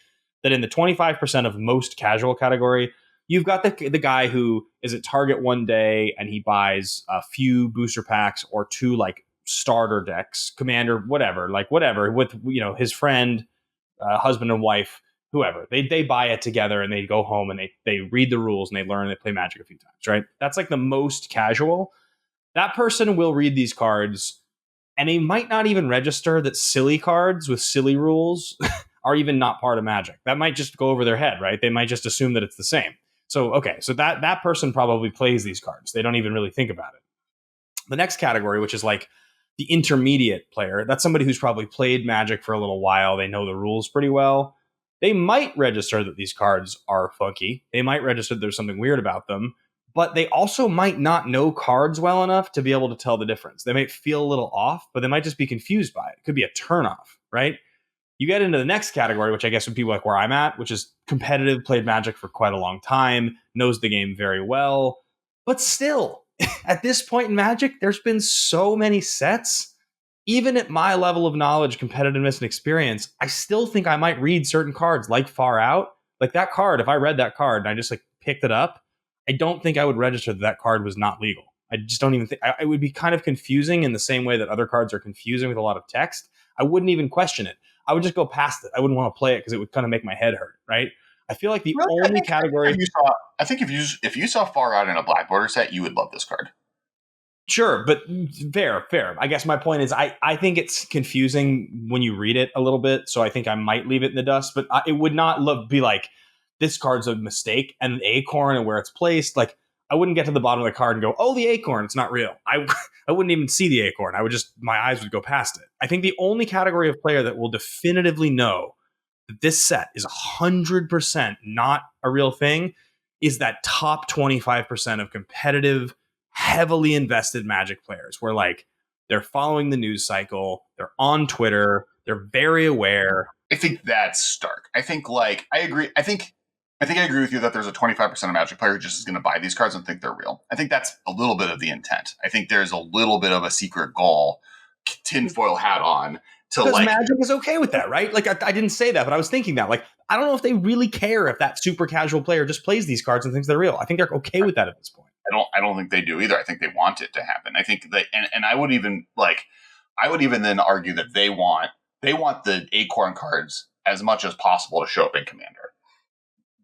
that in the 25% of most casual category, you've got the guy who is at Target one day and he buys a few booster packs or 2 like starter decks, commander, whatever, with his friend, husband and wife, whoever. They buy it together and they go home and they read the rules and they learn and they play Magic a few times, right? That's like the most casual. That person will read these cards and they might not even register that silly cards with silly rules are even not part of Magic. That might just go over their head, right? They might just assume that it's the same. So, okay, so that person probably plays these cards. They don't even really think about it. The next category, which is like the intermediate player, that's somebody who's probably played Magic for a little while. They know the rules pretty well. They might register that these cards are funky. They might register that there's something weird about them, but they also might not know cards well enough to be able to tell the difference. They might feel a little off, but they might just be confused by it. It could be a turnoff, right? You get into the next category, which I guess would be like where I'm at, which is competitive, played Magic for quite a long time, knows the game very well. But still, at this point in Magic, there's been so many sets. Even at my level of knowledge, competitiveness, and experience, I still think I might read certain cards like Far Out. Like that card, if I read that card and I just like picked it up, I don't think I would register that card was not legal. I just don't even think it would be kind of confusing in the same way that other cards are confusing with a lot of text. I wouldn't even question it. I would just go past it. I wouldn't want to play it because it would kind of make my head hurt, right? I feel like the only category. I think if you saw Far Out in a Black Border set, you would love this card. Sure, but fair. I guess my point is I think it's confusing when you read it a little bit, so I think I might leave it in the dust, but it would not be like, this card's a mistake, and the acorn and where it's placed, like, I wouldn't get to the bottom of the card and go, oh, the acorn, it's not real. I wouldn't even see the acorn. I would just, my eyes would go past it. I think the only category of player that will definitively know that this set is 100% not a real thing is that top 25% of competitive, heavily invested Magic players, where like they're following the news cycle, they're on Twitter, they're very aware. I think that's stark. I think like I agree. I think I agree with you that there's a 25% of Magic player who just is going to buy these cards and think they're real. I think that's a little bit of the intent. I think there's a little bit of a secret goal, tinfoil hat on, to because like Magic is okay with that, right? Like I didn't say that, but I was thinking that. Like, I don't know if they really care if that super casual player just plays these cards and thinks they're real. I think they're okay with that at this point. I don't think they do either. I think they want it to happen. I think they and I would even then argue that they want the Acorn cards as much as possible to show up in Commander.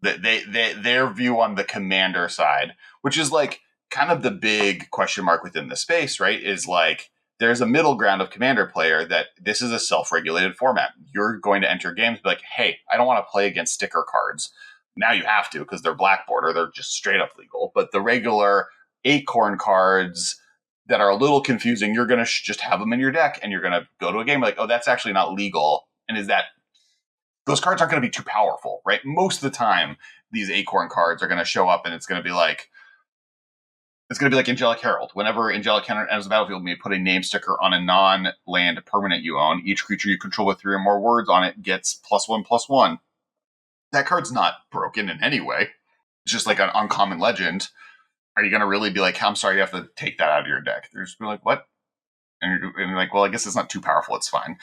Their view on the Commander side, which is like kind of the big question mark within the space, right? Is like there's a middle ground of Commander player that this is a self-regulated format. You're going to enter games, be like, hey, I don't want to play against sticker cards. Now you have to because they're black border. They're just straight up legal. But the regular Acorn cards that are a little confusing, you're going to just have them in your deck and you're going to go to a game like, oh, that's actually not legal. And is that those cards aren't going to be too powerful, right? Most of the time, these Acorn cards are going to show up and it's going to be like Angelic Herald. Whenever Angelic Herald enters the battlefield, you put a name sticker on a non-land permanent you own. Each creature you control with 3 or more words on it gets +1/+1. That card's not broken in any way. It's just like an uncommon legend. Are you going to really be like, I'm sorry, you have to take that out of your deck? They're just be like, what? And you're like, well, I guess it's not too powerful. It's fine.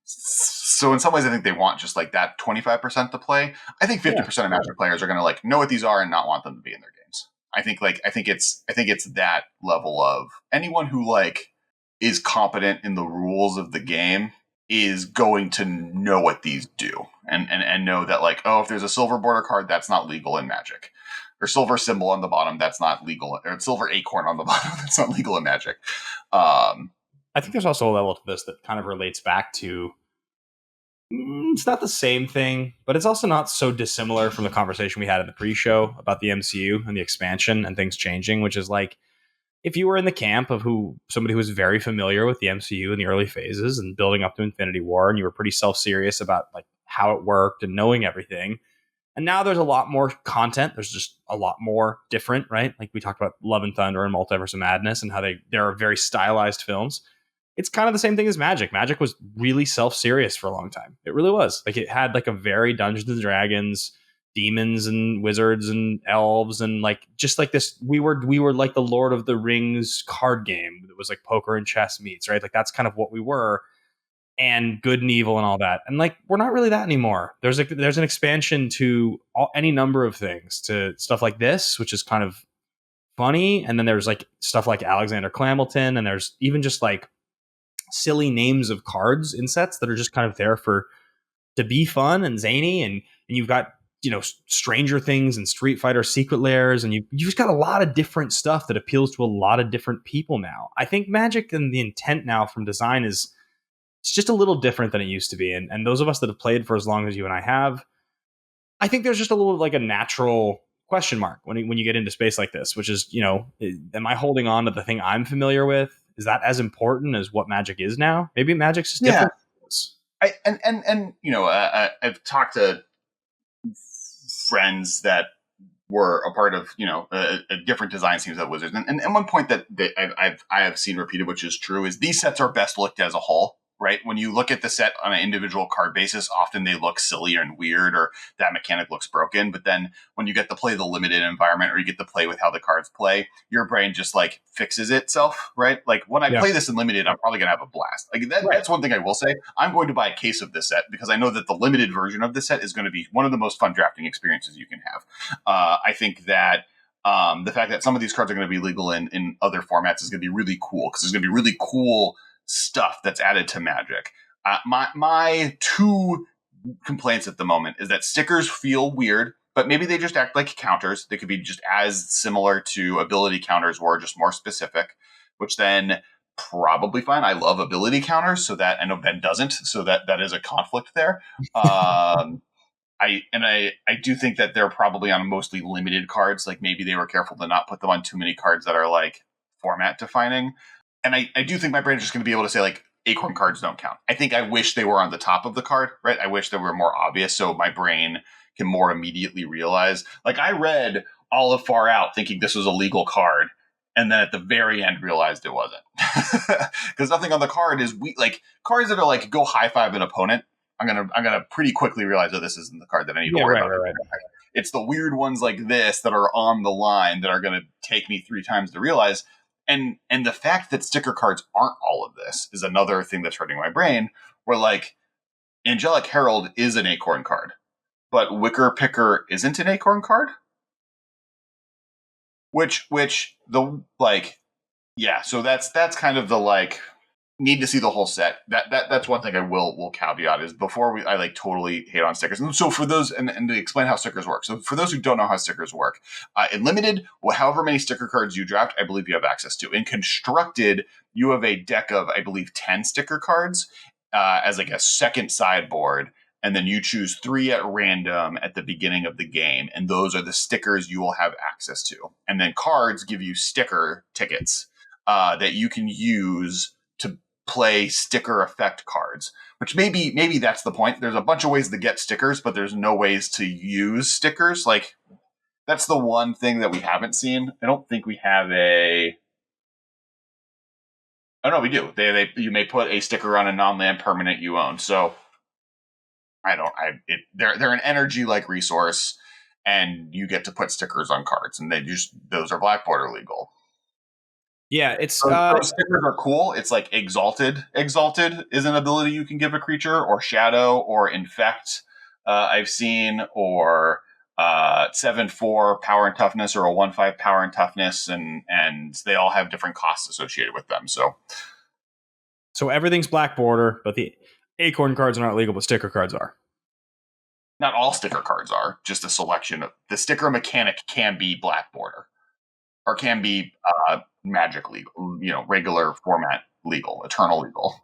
So in some ways, I think they want just like that 25% to play. I think 50% of Magic players are going to like know what these are and not want them to be in their games. I think it's that level of anyone who like is competent in the rules of the game is going to know what these do and know that like, oh, if there's a silver border card, that's not legal in Magic. Or silver symbol on the bottom, that's not legal. Or silver acorn on the bottom, that's not legal in Magic. I think there's also a level to this that kind of relates back to, it's not the same thing, but it's also not so dissimilar from the conversation we had in the pre-show about the MCU and the expansion and things changing, which is like, if you were in the camp of somebody who was very familiar with the MCU in the early phases and building up to Infinity War, and you were pretty self-serious about like how it worked and knowing everything, and now there's a lot more content. There's just a lot more different, right? Like we talked about Love and Thunder and Multiverse of Madness and how there are very stylized films. It's kind of the same thing as Magic. Magic was really self-serious for a long time. It really was. Like it had like a very Dungeons and Dragons, demons and wizards and elves and like just like this. We were like the Lord of the Rings card game. It was like poker and chess meets, right? Like that's kind of what we were. And good and evil and all that. And like, we're not really that anymore. There's an expansion to any number of things, to stuff like this, which is kind of funny. And then there's like stuff like Alexander Clamilton. And there's even just like silly names of cards in sets that are just kind of there to be fun and zany. And you've got, Stranger Things and Street Fighter Secret Lairs. And you've just got a lot of different stuff that appeals to a lot of different people now. I think Magic and the intent now from design is, it's just a little different than it used to be. And those of us that have played for as long as you and I have, I think there's just a little like a natural question mark when you get into space like this, which is, am I holding on to the thing I'm familiar with? Is that as important as what Magic is now? Maybe Magic's just different. I've talked to friends that were a part of, a different design teams at Wizards. And one point that I have seen repeated, which is true, is these sets are best looked as a whole. Right? When you look at the set on an individual card basis, often they look silly and weird, or that mechanic looks broken. But then when you get to play the limited environment, or you get to play with how the cards play, your brain just like fixes itself, right? Like when I play this in limited, I'm probably going to have a blast. Like that's one thing I will say. I'm going to buy a case of this set because I know that the limited version of this set is going to be one of the most fun drafting experiences you can have. I think that the fact that some of these cards are going to be legal in other formats is going to be really cool, because there's going to be really cool stuff that's added to Magic. My two complaints at the moment is that stickers feel weird, but maybe they just act like counters. They could be just as similar to ability counters, or just more specific. which then probably fine. I love ability counters, so that I know Ben doesn't, so that is a conflict there. I do think that they're probably on mostly limited cards. Like maybe they were careful to not put them on too many cards that are like format defining. And I do think my brain is just going to be able to say like Acorn cards don't count. I think I wish they were on the top of the card, right? I wish they were more obvious so my brain can more immediately realize. Like I read all of Far Out thinking this was a legal card, and then at the very end realized it wasn't. Because nothing on the card is like cards that are like go high five an opponent. I'm gonna pretty quickly realize that this isn't the card that I need to worry about. Right. It's the weird ones like this that are on the line that are gonna take me 3 times to realize. And the fact that sticker cards aren't all of this is another thing that's hurting my brain. Where like Angelic Herald is an Acorn card, but Wicker Picker isn't an Acorn card. Which the like, yeah. So that's kind of the like. Need to see the whole set. That's one thing I will caveat is before I like totally hate on stickers. And so for those and to explain how stickers work. So for those who don't know how stickers work, in limited, however many sticker cards you draft, I believe you have access to. In constructed, you have a deck of I believe 10 sticker cards as like a second sideboard, and then you choose 3 at random at the beginning of the game, and those are the stickers you will have access to. And then cards give you sticker tickets that you can use to play sticker effect cards, which maybe that's the point. There's a bunch of ways to get stickers, but there's no ways to use stickers. Like that's the one thing that we haven't seen. I don't think we have a. Oh no, we do. You may put a sticker on a non-land permanent you own. So they're an energy like resource, and you get to put stickers on cards, and those are black border legal. Yeah, it's those stickers are cool. It's like exalted. Exalted is an ability you can give a creature, or shadow, or infect. I've seen, or 7/4 power and toughness, or a 1/5 power and toughness, and they all have different costs associated with them. So everything's black border, but the Acorn cards are not legal, but sticker cards are. Not all sticker cards are. Just a selection of the sticker mechanic can be black border, or can be magic legal, regular format legal, eternal legal.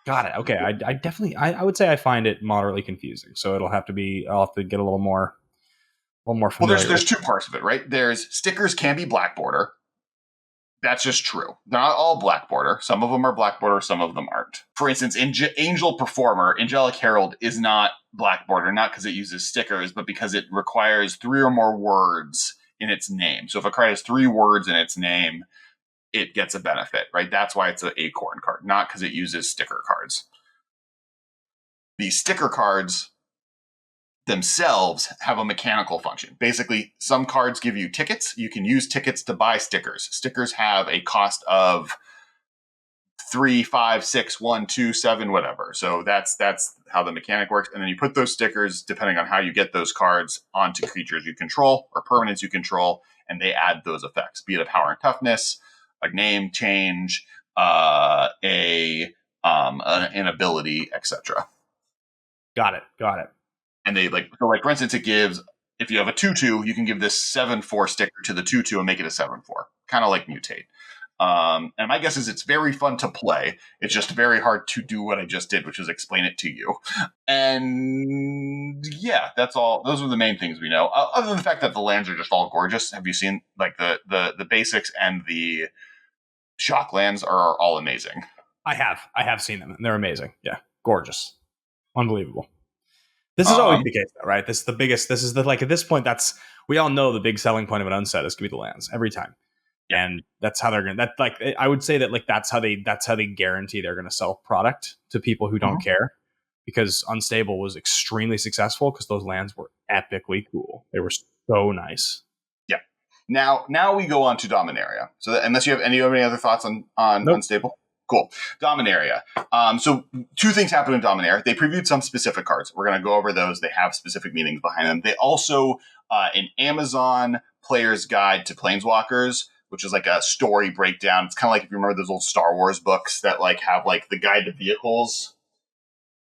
Got it. Okay. I definitely, I would say I find it moderately confusing. So I'll have to get a little more familiar. Well, there's 2 parts of it, right? There's stickers can be black border. That's just true. They're not all black border. Some of them are black border, some of them aren't. For instance, Angel Performer, Angelic Herald is not black border, not because it uses stickers, but because it requires 3 or more words in its name. So if a card has 3 words in its name, it gets a benefit, right? That's why it's an Acorn card, not because it uses sticker cards. These sticker cards themselves have a mechanical function. Basically, some cards give you tickets. You can use tickets to buy stickers. Stickers have a cost of 3, 5, 6, 1, 2, 7, whatever. So that's how the mechanic works. And then you put those stickers, depending on how you get those cards, onto creatures you control or permanents you control, and they add those effects, be it a power and toughness, a name change, an ability, etc. Got it. And they for instance, it gives, if you have a 2/2, you can give this 7/4 sticker to the 2/2 and make it a 7/4, kind of like mutate. And my guess is it's very fun to play. It's just very hard to do what I just did, which is explain it to you. And yeah, that's all. Those are the main things we know. Other than the fact that the lands are just all gorgeous. Have you seen like the basics and the shock lands are all amazing? I have seen them, and they're amazing. Yeah, gorgeous, unbelievable. This is always the case, though, right? This is the biggest. This is at this point. We all know the big selling point of an unset is going to be the lands every time. And that's how they're going to, I would say that that's how they guarantee they're going to sell product to people who don't care, because Unstable was extremely successful because those lands were epically cool. They were so nice. Yeah. Now we go on to Dominaria. So unless you have any other thoughts on Nope. Unstable. Cool. Dominaria. So 2 things happened in Dominaria. They previewed some specific cards. We're going to go over those. They have specific meanings behind them. They also, an Amazon Player's Guide to Planeswalkers, which is like a story breakdown. It's kind of like if you remember those old Star Wars books that have the guide to vehicles.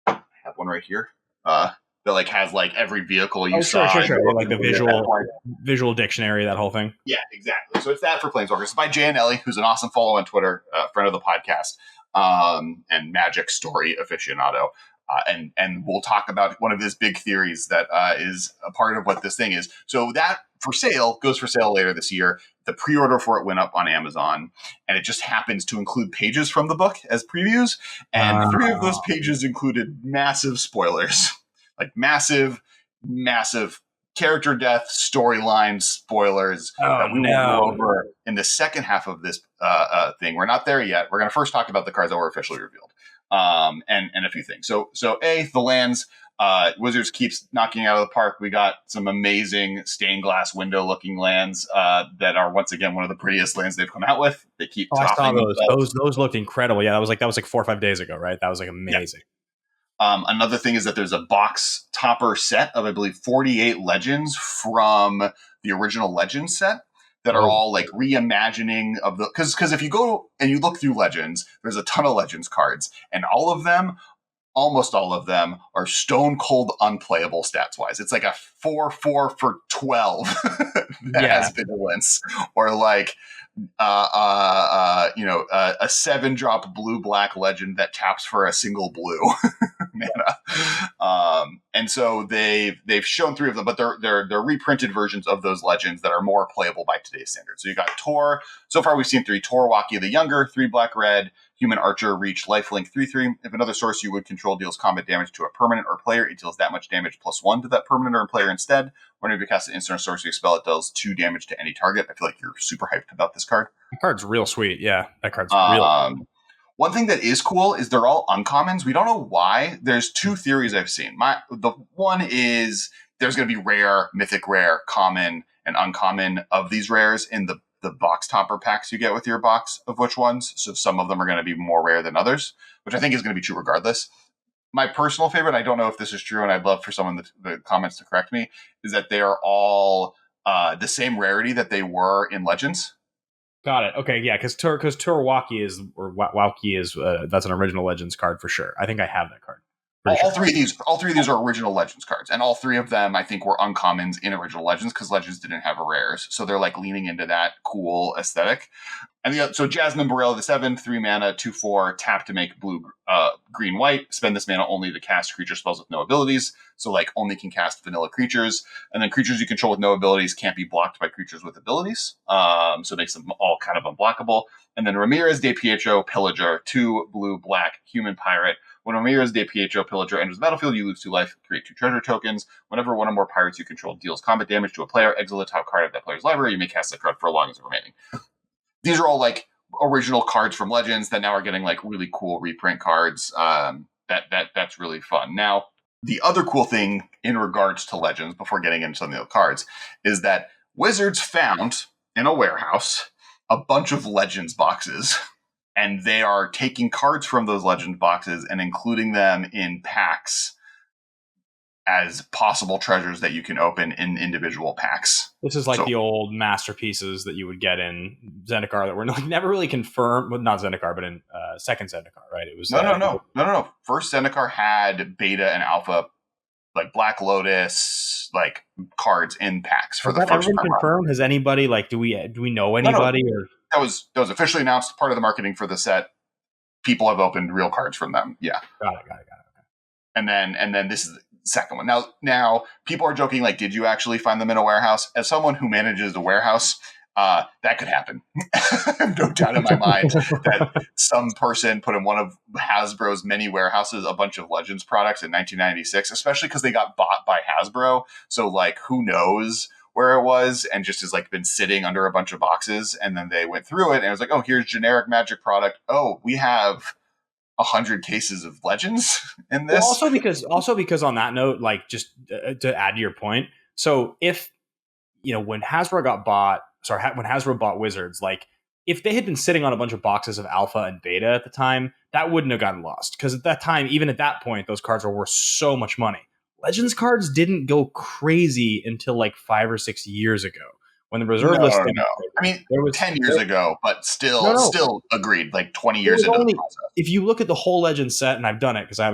I have one right here. That that like has like every vehicle you Sure. saw. Like the visual dictionary, that whole thing. Yeah, exactly. So it's that for Planeswalkers. It's by Jay and Ellie, who's an awesome follow on Twitter, friend of the podcast, and Magic story aficionado. And we'll talk about one of his big theories that is a part of what this thing is. So that goes for sale later this year. The pre-order for it went up on Amazon, and it just happens to include pages from the book as previews. And 3 of those pages included massive spoilers, like massive character death, storyline spoilers that we will go over in the second half of this thing. We're not there yet. We're going to first talk about the cards that were officially revealed. And a few things. So the lands, Wizards keeps knocking out of the park. We got some amazing stained glass window looking lands that are once again one of the prettiest lands they've come out with. They keep I saw those. Those looked incredible. Yeah, that was like 4 or 5 days ago, right? That was like amazing. Yeah. Another thing is that there's a box topper set of, I believe, 48 legends from the original Legends set that are all like reimagining of the, because if you go and you look through Legends, there's a ton of Legends cards, and almost all of them are stone cold unplayable stats wise. It's like a 4/4 for 12 that has vigilance, or like a 7-drop blue black legend that taps for a single blue mana. And so they've shown 3 of them, but they're reprinted versions of those legends that are more playable by today's standards. So you got Tor. So far we've seen 3: Tor Waki the Younger, 3 black red, Human Archer, Reach, Lifelink, 3/3. If another source you would control deals combat damage to a permanent or player, it deals that much damage +1 to that permanent or player instead. Whenever you cast an instant or sorcery spell, it deals 2 damage to any target. I feel like you're super hyped about this card. The card's real sweet. Yeah, that card's real. One thing that is cool is they're all uncommons. We don't know why. There's 2 theories I've seen. The one is there's going to be rare, mythic rare, common, and uncommon of these rares in the box topper packs you get with your box of which ones. So some of them are going to be more rare than others, which I think is going to be true regardless. My personal favorite, I don't know if this is true, and I'd love for someone in the comments to correct me, is that they are all the same rarity that they were in Legends. Got it. Okay, yeah, because Waki is that's an original Legends card for sure. I think I have that card. All 3 of these are original Legends cards, and all 3 of them I think were uncommons in original Legends because Legends didn't have a rares, so they're like leaning into that cool aesthetic. And so Jasmine Borrell the 7, 3 mana, 2/4, tap to make blue, green, white. Spend this mana only to cast creature spells with no abilities. So like only can cast vanilla creatures, and then creatures you control with no abilities can't be blocked by creatures with abilities. So it makes them all kind of unblockable. And then Ramirez de Pietro Pillager, 2 blue, black, human pirate. When Ramirez de Pietro Pillager enters the battlefield, you lose 2 life, create 2 treasure tokens. Whenever one or more pirates you control deals combat damage to a player, exile the top card of that player's library. You may cast that card for as long as it's remaining. These are all like original cards from Legends that now are getting like really cool reprint cards. That's really fun. Now, the other cool thing in regards to Legends, before getting into some of the cards, is that Wizards found in a warehouse a bunch of Legends boxes, and they are taking cards from those Legends boxes and including them in packs as possible treasures that you can open in individual packs. This is like the old masterpieces that you would get in Zendikar that were never really confirmed. Well, not Zendikar, but in second Zendikar, right? It was no. First Zendikar had beta and alpha, like Black Lotus, like cards in packs for the first time. Confirmed? Has anybody do we know anybody? No. Or that was officially announced, part of the marketing for the set. People have opened real cards from them. Yeah, got it. Okay. And then this is the second one. Now people are joking, like, did you actually find them in a warehouse? As someone who manages a warehouse, that could happen. No doubt in my mind that some person put in one of Hasbro's many warehouses a bunch of Legends products in 1996, especially because they got bought by Hasbro. So like, who knows where it was, and just has like been sitting under a bunch of boxes, and then they went through it and it was like, oh, here's generic Magic product. Oh, we have 100 cases of Legends in this. Well, also because on that note, like, just to add to your point, so if when Hasbro bought Wizards, like, if they had been sitting on a bunch of boxes of alpha and beta at the time, that wouldn't have gotten lost, because at that time, even at that point, those cards were worth so much money. Legends cards didn't go crazy until like 5 or 6 years ago, when the reserve list. No. I mean, there was 10 years ago, but still agreed. Like 20 years into the process. If you look at the whole Legends set, and I've done it because I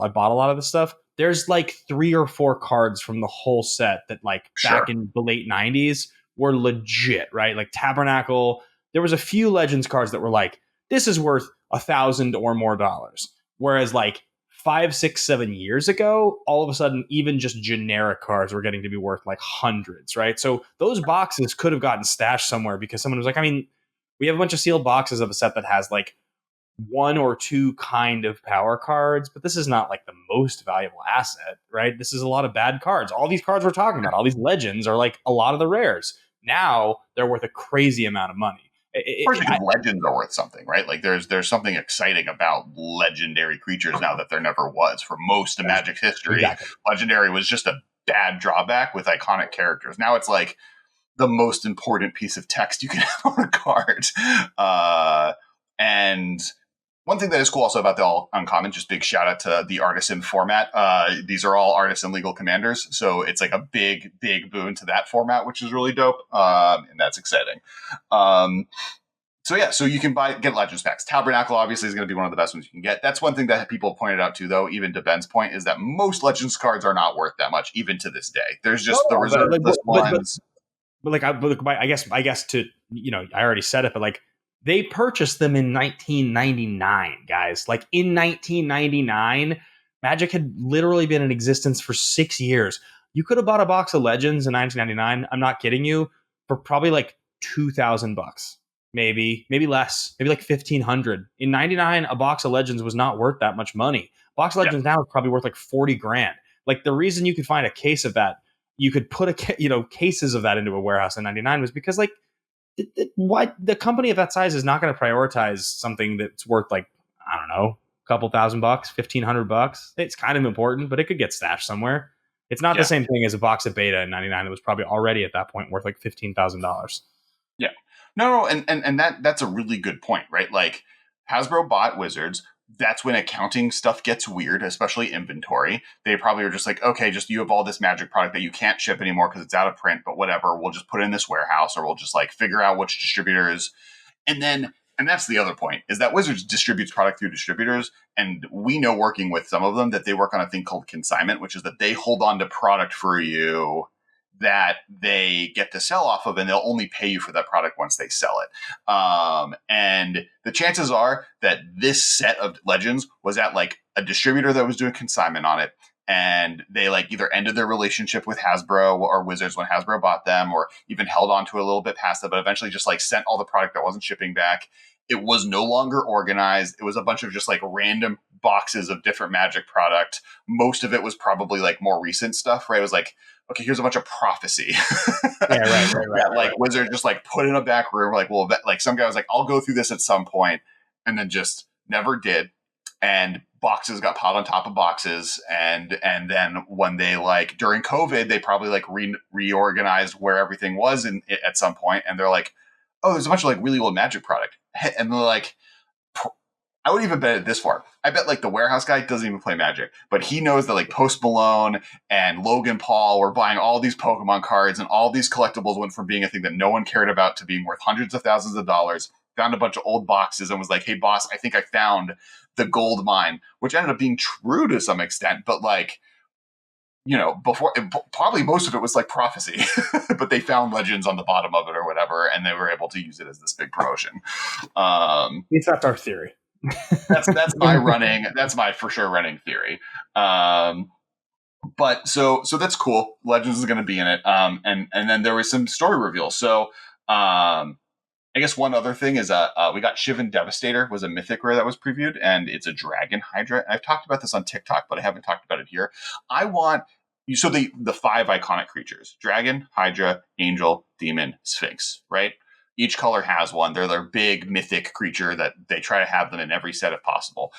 bought a lot of this stuff. there's like 3 or 4 cards from the whole set that like back in the late 90s were legit, right? Like Tabernacle, there was a few Legends cards that were like, this is worth $1,000 or more dollars. Whereas like 5, 6, 7 years ago, all of a sudden, even just generic cards were getting to be worth like hundreds, right? So those boxes could have gotten stashed somewhere because someone was like, I mean, we have a bunch of sealed boxes of a set that has like 1 or 2 kind of power cards, but this is not like the most valuable asset, right? This is a lot of bad cards. All these cards we're talking about, all these Legends are like a lot of the rares. Now they're worth a crazy amount of money. Legends are worth something, right? Like there's something exciting about legendary creatures now that there never was. For most of Magic's history, exactly. Legendary was just a bad drawback with iconic characters. Now it's like the most important piece of text you can have on a card. And one thing that is cool also about the all uncommon, just big shout out to the artisan format. These are all artisan legal commanders. So it's like a big boon to that format, which is really dope. And that's exciting. So you can get Legends packs. Tabernacle obviously is going to be one of the best ones you can get. That's one thing that people pointed out too, though, even to Ben's point, is that most Legends cards are not worth that much, even to this day. There's just the reserve list ones. But I guess to, I already said it, but like, they purchased them in 1999, guys. Like in 1999, Magic had literally been in existence for 6 years. You could have bought a box of Legends in 1999. I'm not kidding you, for probably like $2,000, maybe less, maybe like $1,500. In '99, a box of Legends was not worth that much money. A box of Legends now is probably worth like $40,000. Like the reason you could find a case of that, you could put cases of that into a warehouse in '99 was because like, the company of that size is not going to prioritize something that's worth like, I don't know, a couple $1,000, $1,500. It's kind of important, but it could get stashed somewhere. It's not the same thing as a box of Beta in '99 that was probably already at that point worth like $15,000. Yeah, no, and that's a really good point, right? Like Hasbro bought Wizards. That's when accounting stuff gets weird, especially inventory. They probably are just like, okay, just you have all this Magic product that you can't ship anymore because it's out of print, but whatever, we'll just put it in this warehouse, or we'll just like figure out which distributors. And that's the other point, is that Wizards distributes product through distributors. And we know, working with some of them, that they work on a thing called consignment, which is that they hold on to product for you that they get to sell off of, and they'll only pay you for that product once they sell it. And the chances are that this set of Legends was at like a distributor that was doing consignment on it, and they like either ended their relationship with Hasbro or Wizards when Hasbro bought them, or even held on to a little bit past that, but eventually just like sent all the product that wasn't shipping back. It was no longer organized. It was a bunch of just like random boxes of different Magic product. Most of it was probably like more recent stuff, right? It was like, okay, here's a bunch of Prophecy. Right. Wizard just like put in a back room. Like, well, like some guy was like, I'll go through this at some point, and then just never did. And boxes got piled on top of boxes. And then when they like during COVID, they probably like reorganized where everything was at some point. And they're like, oh, there's a bunch of like really old Magic product. And they're like, I would even bet it this far. I bet like the warehouse guy doesn't even play Magic, but he knows that like Post Malone and Logan Paul were buying all these Pokemon cards, and all these collectibles went from being a thing that no one cared about to being worth hundreds of thousands of dollars. Found a bunch of old boxes and was like, hey boss, I think I found the gold mine, which ended up being true to some extent, but like, before, probably most of it was like Prophecy, but they found Legends on the bottom of it or whatever, and they were able to use it as this big promotion. It's not our theory. that's my for sure running theory. But so that's cool. Legends is going to be in it. And then there was some story reveals. So, I guess one other thing is we got Shivan Devastator was a mythic rare that was previewed, and it's a Dragon Hydra. I've talked about this on TikTok, but I haven't talked about it here. I want the 5 iconic creatures: Dragon, Hydra, Angel, Demon, Sphinx, right? Each color has one. They're their big mythic creature that they try to have them in every set if possible.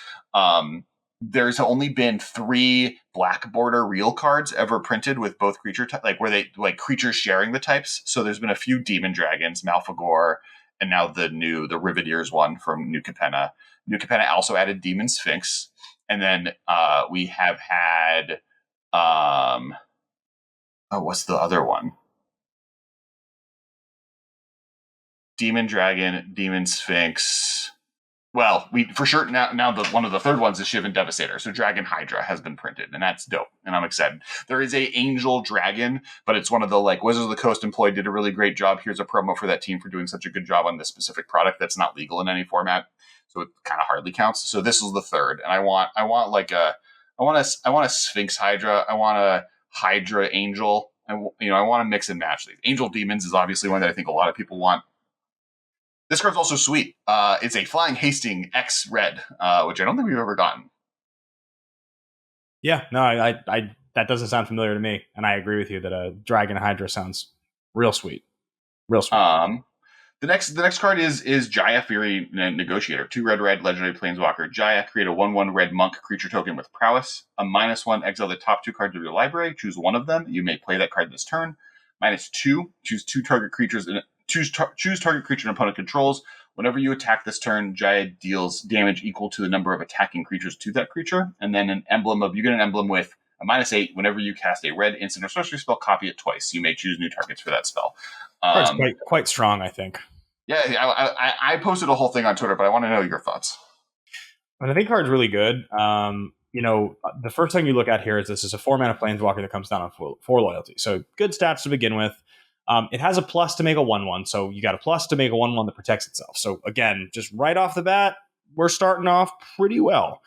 There's only been 3 black border real cards ever printed with both creature like where they like creatures sharing the types. So there's been a few Demon Dragons, Malfagor, and now the Riveteers one from New Capenna. New Capenna also added Demon Sphinx. And then we have had what's the other one? Demon Dragon, Demon Sphinx, Well, we for sure now the one of the third ones is Shivan Devastator. So Dragon Hydra has been printed, and that's dope. And I'm excited. There is a Angel Dragon, but it's one of the like Wizards of the Coast employee did a really great job. Here's a promo for that team for doing such a good job on this specific product that's not legal in any format, so it kind of hardly counts. So this is the third, and I want a Sphinx Hydra. I want a Hydra Angel. I want to mix and match these. Angel Demons is obviously one that I think a lot of people want. This card's also sweet. It's a Flying Hasting X Red, which I don't think we've ever gotten. Yeah, no, I that doesn't sound familiar to me, and I agree with you that a Dragon Hydra sounds real sweet, real sweet. The next card is Jaya Fury Negotiator. 2 red legendary planeswalker. Jaya, create a 1/1 red monk creature token with prowess. A -1, exile the top 2 cards of your library. Choose one of them. You may play that card this turn. -2, choose 2 target creatures in choose target creature an opponent controls. Whenever you attack this turn, Jaya deals damage equal to the number of attacking creatures to that creature. And then you get an emblem with a -8. Whenever you cast a red instant or sorcery spell, copy it twice. You may choose new targets for that spell. It's quite strong, I think. Yeah, I posted a whole thing on Twitter, but I want to know your thoughts. I think card's really good. The first thing you look at here is this is a 4-mana planeswalker that comes down on 4 loyalty. So good stats to begin with. It has a plus to make a 1/1, so you got a plus to make a 1/1 that protects itself. So again, just right off the bat, we're starting off pretty well.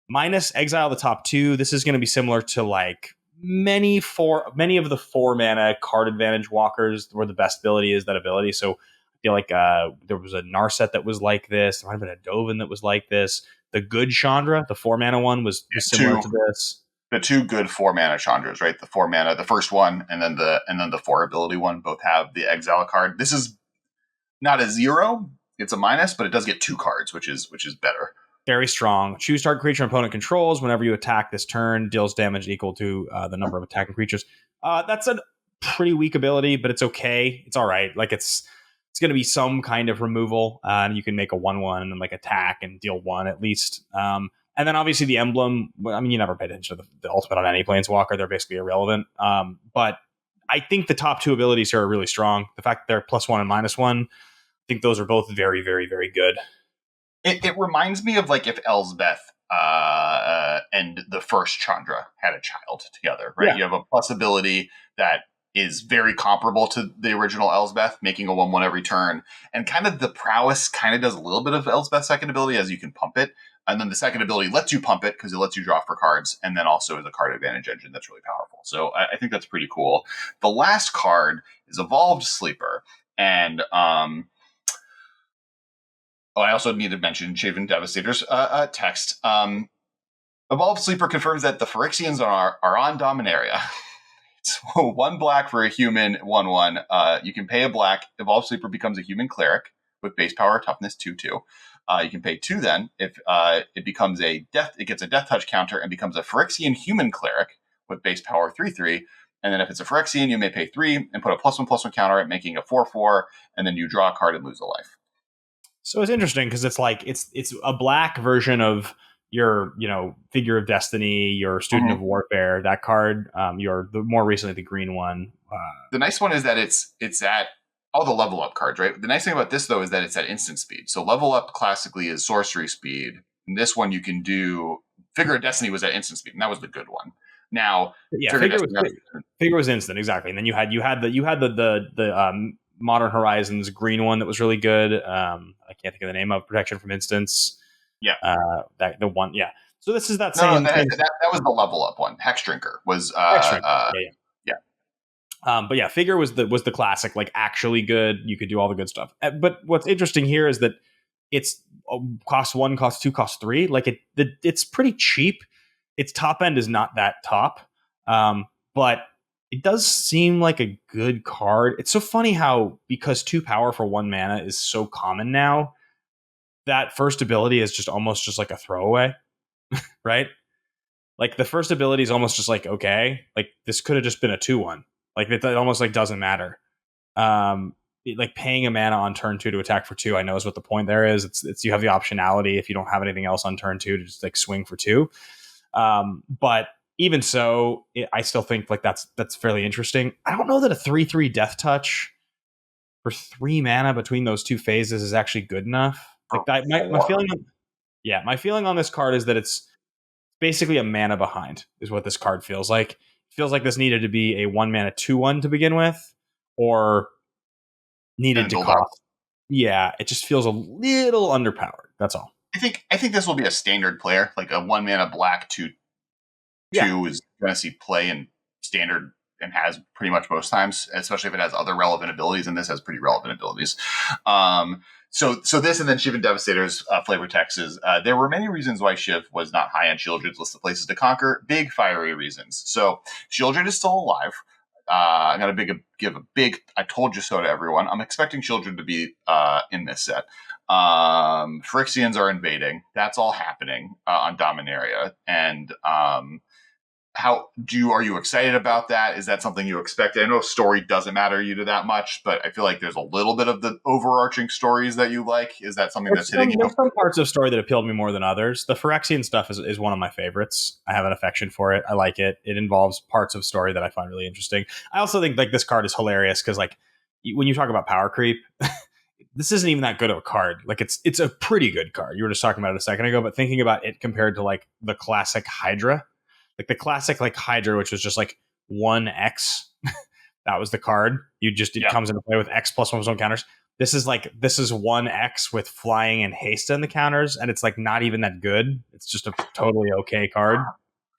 Minus exile the top 2. This is going to be similar to like many of the 4-mana card advantage walkers, where the best ability is that ability. So I feel like there was a Narset that was like this. There might have been a Dovin that was like this. The good Chandra, the 4-mana one, was similar to this. The 2 good 4-mana Chandras, right? The 4-mana, the first one, and then the 4 ability one both have the exile card. This is not a 0; it's a minus, but it does get 2 cards, which is better. Very strong. Choose target creature opponent controls. Whenever you attack this turn, deals damage equal to the number of attacking creatures. That's a pretty weak ability, but it's okay. It's all right. Like it's going to be some kind of removal, and you can make a 1/1 and then like attack and deal 1 at least. And then obviously the emblem, I mean, you never pay attention to the ultimate on any planeswalker. They're basically irrelevant. But I think the top 2 abilities here are really strong. The fact that they're +1 and -1, I think those are both very, very, very good. It reminds me of like if Elsbeth and the first Chandra had a child together, right? Yeah. You have a plus ability that is very comparable to the original Elsbeth, making a 1/1 every turn. And kind of the prowess kind of does a little bit of Elsbeth's second ability as you can pump it. And then the second ability lets you pump it because it lets you draw for cards, and then also is a card advantage engine that's really powerful. So I think that's pretty cool. The last card is Evolved Sleeper. And I also need to mention Shivan Devastator's text. Evolved Sleeper confirms that the Phyrexians are on Dominaria. It's 1 black for a human, 1/1. You can pay a black. Evolved Sleeper becomes a human cleric with base power, toughness 2/2. You can pay 2 then if it becomes it gets a death touch counter and becomes a Phyrexian human cleric with base power 3/3. And then if it's a Phyrexian, you may pay 3 and put a +1/+1 counter at making a 4/4, and then you draw a card and lose a life. So it's interesting because it's like it's a black version of your Figure of Destiny, your Student of Warfare, that card. More recently the green one. The nice one is that it's at all the level up cards, right? The nice thing about this though is that it's at instant speed. So level up classically is sorcery speed. And this one you can do Figure of Destiny was at instant speed, and that was the good one. Now, Figure was instant, exactly. And then you had the Modern Horizons green one that was really good. I can't think of the name of Protection from Instance. Yeah, the one. Yeah. So this is that same. That was the level up one. Hex Drinker was. Hex Drinker. But yeah, Figure was the classic, like actually good. You could do all the good stuff. But what's interesting here is that it's cost 1, cost 2, cost 3. Like it's pretty cheap. Its top end is not that top, but it does seem like a good card. It's so funny how, because 2 power for 1 mana is so common now, that first ability is just almost just like a throwaway, right? Like the first ability is almost just like, okay, like this could have just been a 2/1. Like it almost like doesn't matter. Like paying a mana on turn 2 to attack for 2, I know is what the point there is. It's you have the optionality if you don't have anything else on turn 2 to just like swing for 2. But even so, I still think like that's fairly interesting. I don't know that a 3/3 Death Touch for 3 mana between those 2 phases is actually good enough. Like my feeling. Yeah, my feeling on this card is that it's basically a mana behind, is what this card feels like. It feels like this needed to be a 1 mana 2/1 to begin with, or needed to cost. Yeah, it just feels a little underpowered. That's all. I think this will be a standard player, like a 1 mana black 2/2 is going to see play in standard and has pretty much most times, especially if it has other relevant abilities, and this has pretty relevant abilities. So this and then Shiv and Devastator's flavor text is there were many reasons why Shiv was not high on Shieldred's list of places to conquer. Big fiery reasons. So Shieldred is still alive. I'm going to give a big I told you so to everyone. I'm expecting Shieldred to be in this set. Phyrexians are invading. That's all happening on Dominaria. And are you excited about that? Is that something you expect? I know story doesn't matter you to that much, but I feel like there's a little bit of the overarching stories that you like. Is that something that's hitting you? There's some parts of story that appeal to me more than others. The Phyrexian stuff is one of my favorites. I have an affection for it. I like it. It involves parts of story that I find really interesting. I also think like this card is hilarious because like when you talk about power creep, this isn't even that good of a card. Like it's a pretty good card. You were just talking about it a second ago, but thinking about it compared to like the classic Hydra. Like the classic like Hydra, which was just like 1X. That was the card. It comes into play with X plus 1 counters. This is 1X with flying and haste in the counters, and it's like not even that good. It's just a totally okay card.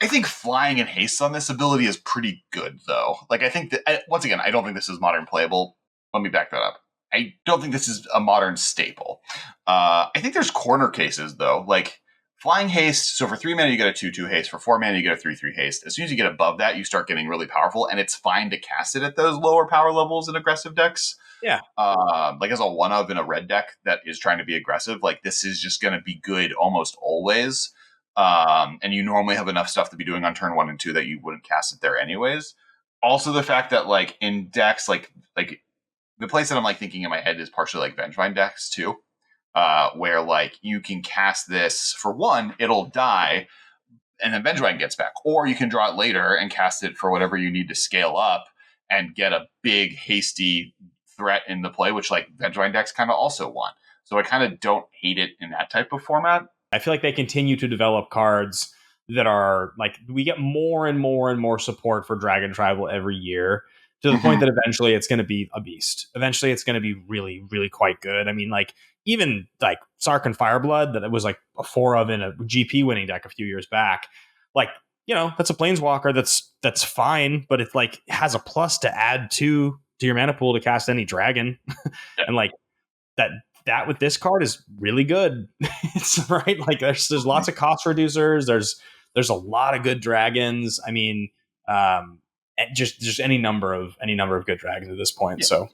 I think flying and haste on this ability is pretty good, though. Like I think that once again, I don't think this is modern playable. Let me back that up. I don't think this is a modern staple. I think there's corner cases though, like. Flying haste, so for 3 mana you get a 2/2 haste, for 4 mana you get a 3/3 haste. As soon as you get above that, you start getting really powerful, and it's fine to cast it at those lower power levels in aggressive decks. Yeah. Like as a one of in a red deck that is trying to be aggressive, like this is just going to be good almost always. And you normally have enough stuff to be doing on turn 1 and 2 that you wouldn't cast it there anyways. Also the fact that like in decks, like the place that I'm like thinking in my head is partially like Vengevine decks too. Where like you can cast this for 1, it'll die, and then Vengevine gets back, or you can draw it later and cast it for whatever you need to scale up and get a big hasty threat in the play, which like Vengevine decks kind of also want. So I kind of don't hate it in that type of format. I feel like they continue to develop cards that are like we get more and more and more support for Dragon Tribal every year. To the point that eventually it's going to be a beast. Eventually it's going to be really, really quite good. I mean, like, even like Sark and Fireblood that it was like a 4 of in a GP winning deck a few years back. Like, that's a Planeswalker that's fine, but it like has a plus to add to your mana pool to cast any dragon. And like that with this card is really good. It's right. Like there's lots of cost reducers. There's a lot of good dragons. I mean, just any number of good dragons at this point. Yeah. So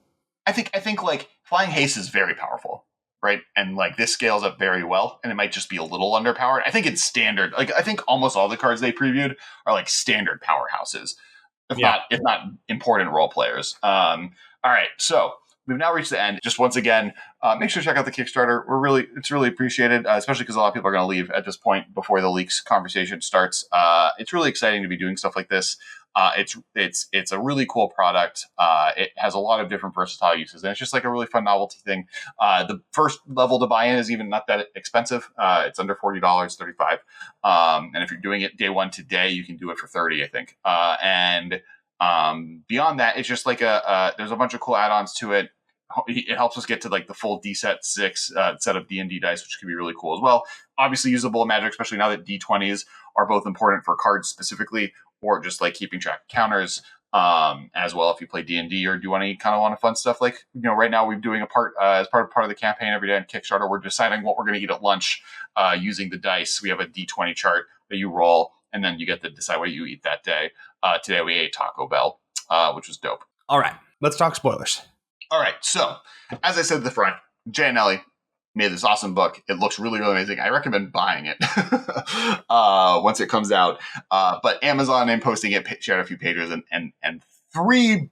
I think like flying haste is very powerful, right? And like this scales up very well, and it might just be a little underpowered. I think it's standard. Like I think almost all the cards they previewed are like standard powerhouses, if not important role players. All right, so we've now reached the end. Just once again, make sure to check out the Kickstarter. It's really appreciated, especially because a lot of people are going to leave at this point before the leaks conversation starts. It's really exciting to be doing stuff like this. It's a really cool product. It has a lot of different versatile uses, and it's just like a really fun novelty thing. The first level to buy in is even not that expensive. It's under $40, $35. And if you're doing it day one today, you can do it for $30, I think. Beyond that, it's just like there's a bunch of cool add-ons to it. It helps us get to like the full D-Set 6 set of D&D dice, which can be really cool as well. Obviously usable in Magic, especially now that D20s are both important for cards specifically, or just like keeping track of counters as well if you play D&D or do any kind of want fun stuff. Like, right now we're doing as part of the campaign every day on Kickstarter, we're deciding what we're going to eat at lunch using the dice. We have a D20 chart that you roll, and then you get to decide what you eat that day. Today we ate Taco Bell, which was dope. All right, let's talk spoilers. All right, so as I said at the front, Jay and Ellie made this awesome book. It looks really, really amazing. I recommend buying it once it comes out. But Amazon, in posting it, shared a few pages, and three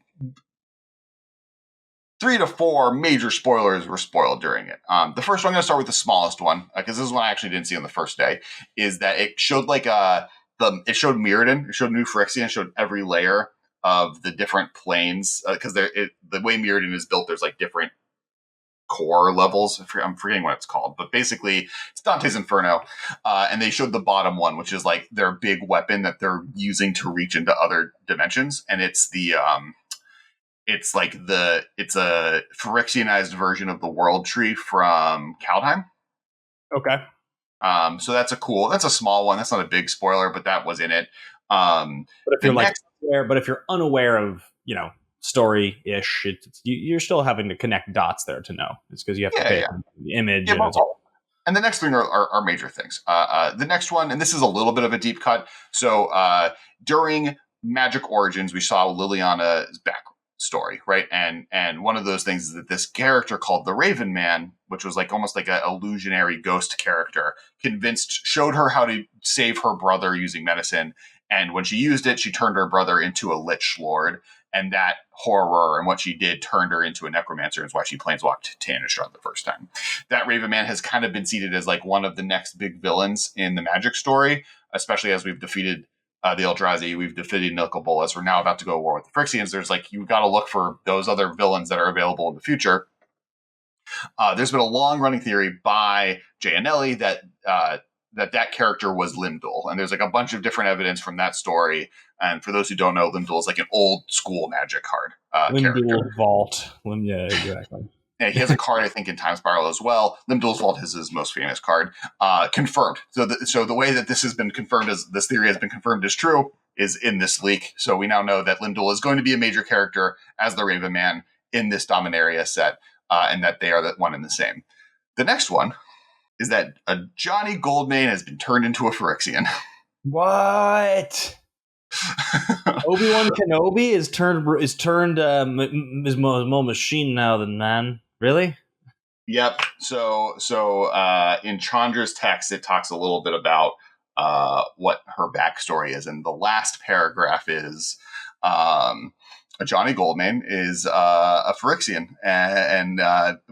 to four major spoilers were spoiled during it. The first one, I'm going to start with the smallest one, because this is one I actually didn't see on the first day, is that it showed like it showed Mirrodin, it showed New Phyrexian, it showed every layer of the different planes, because the way Mirrodin is built, there's like different core levels. I'm forgetting what it's called, but basically it's Dante's Inferno. And they showed the bottom one, which is like their big weapon that they're using to reach into other dimensions. And it's it's a Phyrexianized version of the World Tree from Kaldheim. Okay. So that's a small one. That's not a big spoiler, but that was in it. But if you're unaware of, story-ish, you're still having to connect dots there to know. It's because you have to pay attention to the image. And the next thing are major things. The next one, and this is a little bit of a deep cut. So during Magic Origins, we saw Liliana's backstory, right? And one of those things is that this character called the Raven Man, which was like almost like an illusionary ghost character, showed her how to save her brother using medicine. And when she used it, she turned her brother into a Lich Lord. And that horror and what she did turned her into a necromancer, is why she planeswalked to Innistrad the first time. That Raven Man has kind of been seated as like one of the next big villains in the Magic story, especially as we've defeated the Eldrazi, we've defeated Nilka Bolas. We're now about to go to war with the Phyrexians. There's like, you've got to look for those other villains that are available in the future. There's been a long running theory by Jay Anelli that character was Limdul. And there's like a bunch of different evidence from that story. And for those who don't know, Limdul is like an old school Magic card Limdul character. Vault. Yeah, exactly. Yeah, he has a card, I think, in Time Spiral as well. Limdul's Vault is his most famous card. Confirmed. So the way that this has been confirmed, as this theory has been confirmed as true, is in this leak. So we now know that Limdul is going to be a major character as the Raven Man in this Dominaria set, and that they are the one and the same. The next one is that a Johnny Goldmane has been turned into a Phyrexian. What? Obi-Wan Kenobi is more machine now than man. Really? Yep. So in Chandra's text, it talks a little bit about what her backstory is, and the last paragraph is Johnny Goldmane is a Phyrexian, and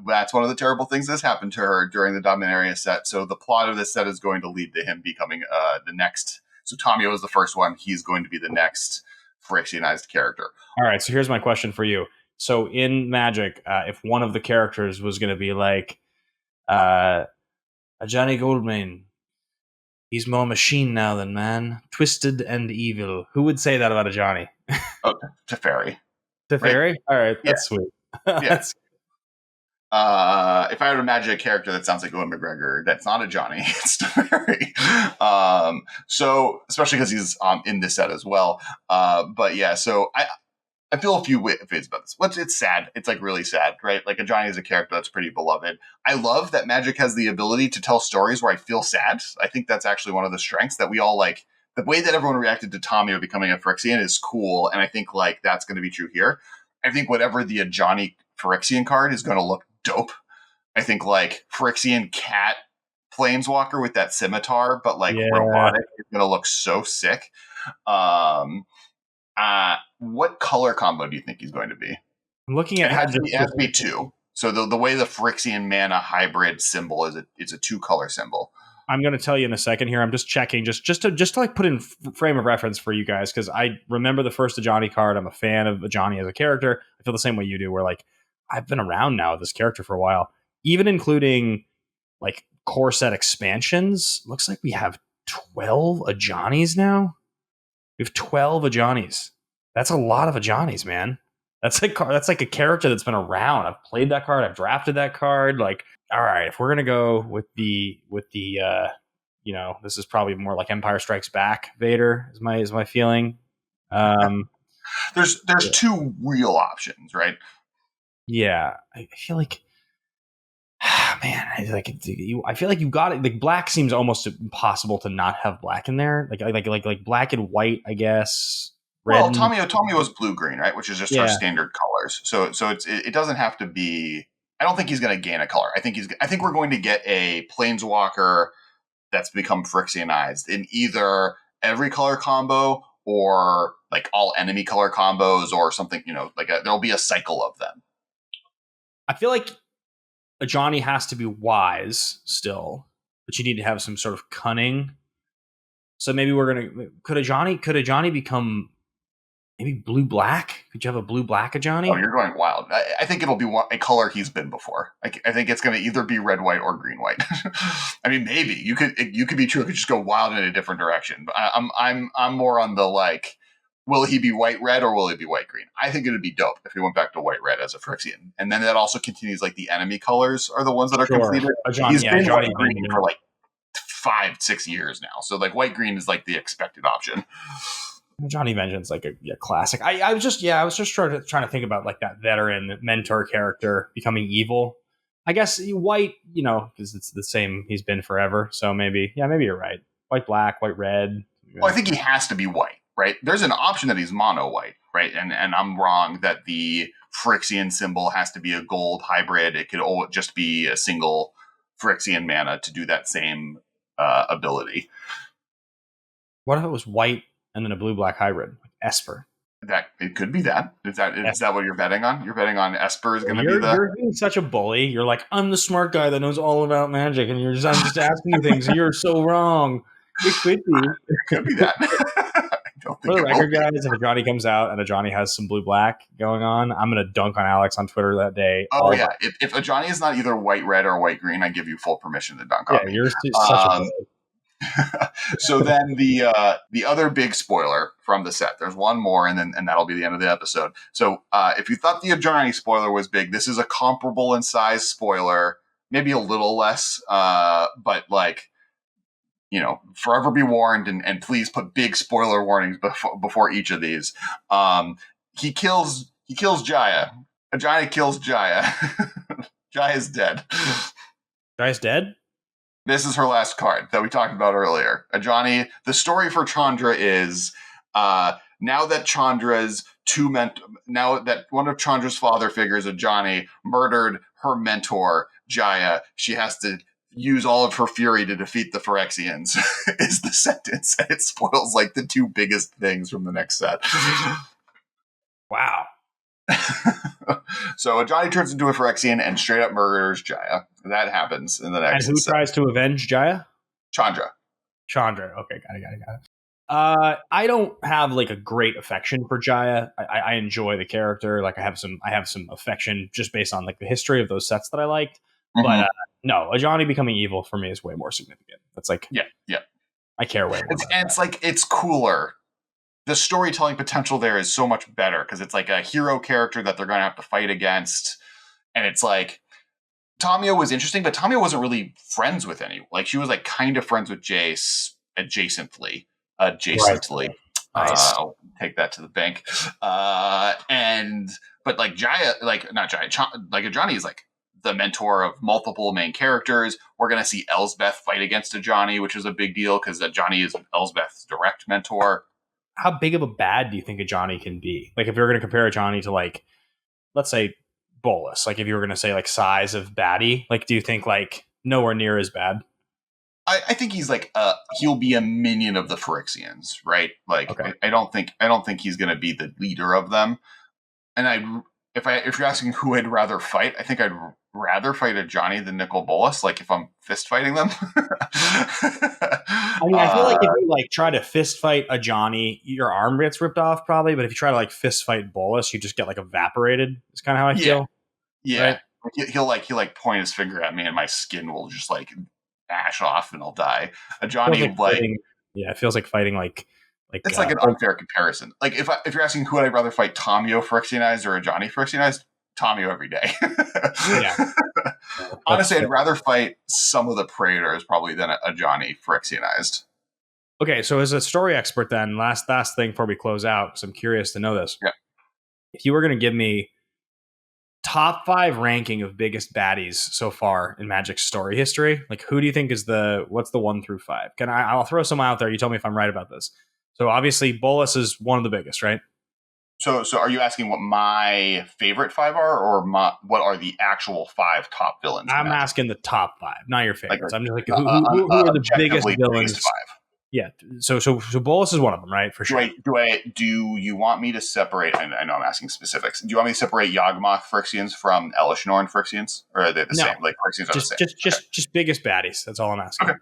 that's one of the terrible things that's happened to her during the Dominaria set. So the plot of this set is going to lead to him becoming the next. So Tamio is the first one. He's going to be the next Phyrexianized character. All right. So here's my question for you. So in Magic, if one of the characters was going to be like a Johnny Goldmane, he's more machine now than man, twisted and evil. Who would say that about a Johnny? Okay, Teferi. Teferi? Right? All right, that's sweet. Yeah. If I were to imagine a character that sounds like Owen McGregor, that's not a Johnny, it's Teferi. So, especially because he's in this set as well. But yeah, so I feel a few ways about this. It's sad. It's like really sad, right? Like a Johnny is a character that's pretty beloved. I love that Magic has the ability to tell stories where I feel sad. I think that's actually one of the strengths that we all like. The way that everyone reacted to Tamio becoming a Phyrexian is cool, and I think like that's going to be true here. I think whatever the Johnny Phyrexian card is going to look dope. I think like Phyrexian cat planeswalker with that scimitar, but like robotic, is going to look so sick. What color combo do you think he's going to be? I'm looking at it has to be two. So the way the Phyrexian mana hybrid symbol is, it's a 2-color symbol. I'm going to tell you in a second here. I'm just checking, just to like put in frame of reference for you guys, because I remember the first Ajani card. I'm a fan of Ajani as a character. I feel the same way you do, where like I've been around now with this character for a while, even including like core set expansions. Looks like we have 12 Ajanis now. We have 12 Ajanis. That's a lot of Ajanis, man. That's like a character that's been around. I've played that card. I've drafted that card. Like, all right, if we're gonna go with the this is probably more like Empire Strikes Back Vader is my feeling. There's two real options, right? Yeah, I feel like, man, I feel like you got it. Like black seems almost impossible to not have black in there. Like black and white, I guess. Red. Well, Tamio was blue green, right? Which is just our standard colors. So it doesn't have to be. I don't think he's going to gain a color. I think we're going to get a planeswalker that's become Phyrexianized in either every color combo or like all enemy color combos or something. There'll be a cycle of them. I feel like Ajani has to be wise still, but you need to have some sort of cunning. So maybe could Ajani become Maybe blue-black? Could you have a blue-black Ajani? Oh, you're going wild. I think it'll be a color he's been before. I think it's going to either be red, white, or green, white. I mean, maybe you could be true. It could just go wild in a different direction. But I'm more on the like, will he be white, red, or will he be white, green? I think it'd be dope if he went back to white, red as a Phyrexian, and then that also continues like the enemy colors are the ones that are completed. He's been white, green for like 5-6 years now, so like white, green is like the expected option. Johnny Vengeance, like a classic. I was just trying to think about like that veteran mentor character becoming evil. I guess white, because it's the same. He's been forever. So maybe you're right. White, black, white, red. Well, I think he has to be white, right? There's an option that he's mono white, right? And I'm wrong that the Phyrexian symbol has to be a gold hybrid. It could just be a single Phyrexian mana to do that same ability. What if it was white and then a blue-black hybrid, like Esper? That it could be that. Is that what you're betting on? You're betting on Esper is going to be the... You're being such a bully. You're like, I'm the smart guy that knows all about magic, and I'm just asking you things, and you're so wrong. It could be. It could be that. For the record, guys, if Ajani comes out and Ajani has some blue-black going on, I'm going to dunk on Alex on Twitter that day. Oh, yeah. If Ajani is not either white-red or white-green, I give you full permission to dunk on me. You're such a bully. So then the other big spoiler from the set, there's one more, and that'll be the end of the episode. So if you thought the Ajani spoiler was big, this is a comparable in size spoiler, maybe a little less, but like, forever be warned, and please put big spoiler warnings before each of these. He kills Jaya. Ajani kills Jaya. Jaya's dead. Jaya's dead? This is her last card that we talked about earlier. Ajani, the story for Chandra is now that one of Chandra's father figures, Ajani, murdered her mentor, Jaya, she has to use all of her fury to defeat the Phyrexians, is the sentence. And it spoils like the two biggest things from the next set. Wow. So Ajani turns into a Phyrexian and straight up murders Jaya. That happens in the next set. And who tries to avenge Jaya? Chandra. Okay, got it. I don't have like a great affection for Jaya. I enjoy the character. Like I have some affection just based on like the history of those sets that I liked. Mm-hmm. But no, Ajani becoming evil for me is way more significant. That's like yeah. I care way more. It's cooler. The storytelling potential there is so much better because it's like a hero character that they're going to have to fight against. And it's like, Tamio was interesting, but Tamio wasn't really friends with anyone. Like, she was like kind of friends with Jace adjacently. Right. Nice. I'll take that to the bank. But like Jaya, like not Jaya, like Ajani is like the mentor of multiple main characters. We're going to see Elsbeth fight against Ajani, which is a big deal because Ajani is Elsbeth's direct mentor. How big of a bad do you think Ajani can be? Like if you're going to compare Ajani to like, let's say Bolus, like if you were going to say like size of baddie, like do you think like nowhere near as bad? I think he's like he'll be a minion of the Phyrexians, right? Like okay. I don't think he's going to be the leader of them. And if you're asking who I'd rather fight, I think I'd rather fight Ajani than Nicol Bolas. Like if I'm fist fighting them. I mean, I feel like if you like try to fist fight Ajani, your arm gets ripped off probably. But if you try to like fist fight Bolas, you just get like evaporated. It's kind of how I feel. Yeah, right? He'll point his finger at me, and my skin will just like bash off, and I'll die. Ajani it feels like fighting like it's like an unfair comparison. Like if you're asking who I'd rather fight, Tamio Phyrexianized or Ajani Phyrexianized, Tamio every day. Yeah. Honestly, I'd rather fight some of the Praetors probably than Ajani Phyrexianized. Okay, so as a story expert then, last thing before we close out, because I'm curious to know this. Yeah. If you were going to give me top 5 ranking of biggest baddies so far in Magic's story history, like who do you think is what's the 1 through 5? I'll throw some out there. You tell me if I'm right about this. So obviously Bolus is one of the biggest, right? So are you asking what my favorite 5 are, or what are the actual 5 top villains? I'm asking the top 5, not your favorites. I'm just like, who are the biggest villains? 5. Yeah. So Bolus is one of them, right? For sure. Do you want me to separate? I know I'm asking specifics. Do you want me to separate Yawgmoth Phyrexians from Elishnorn Phyrexians, or are they the same? Like Phyrexians are the same. Just biggest baddies. That's all I'm asking. Okay.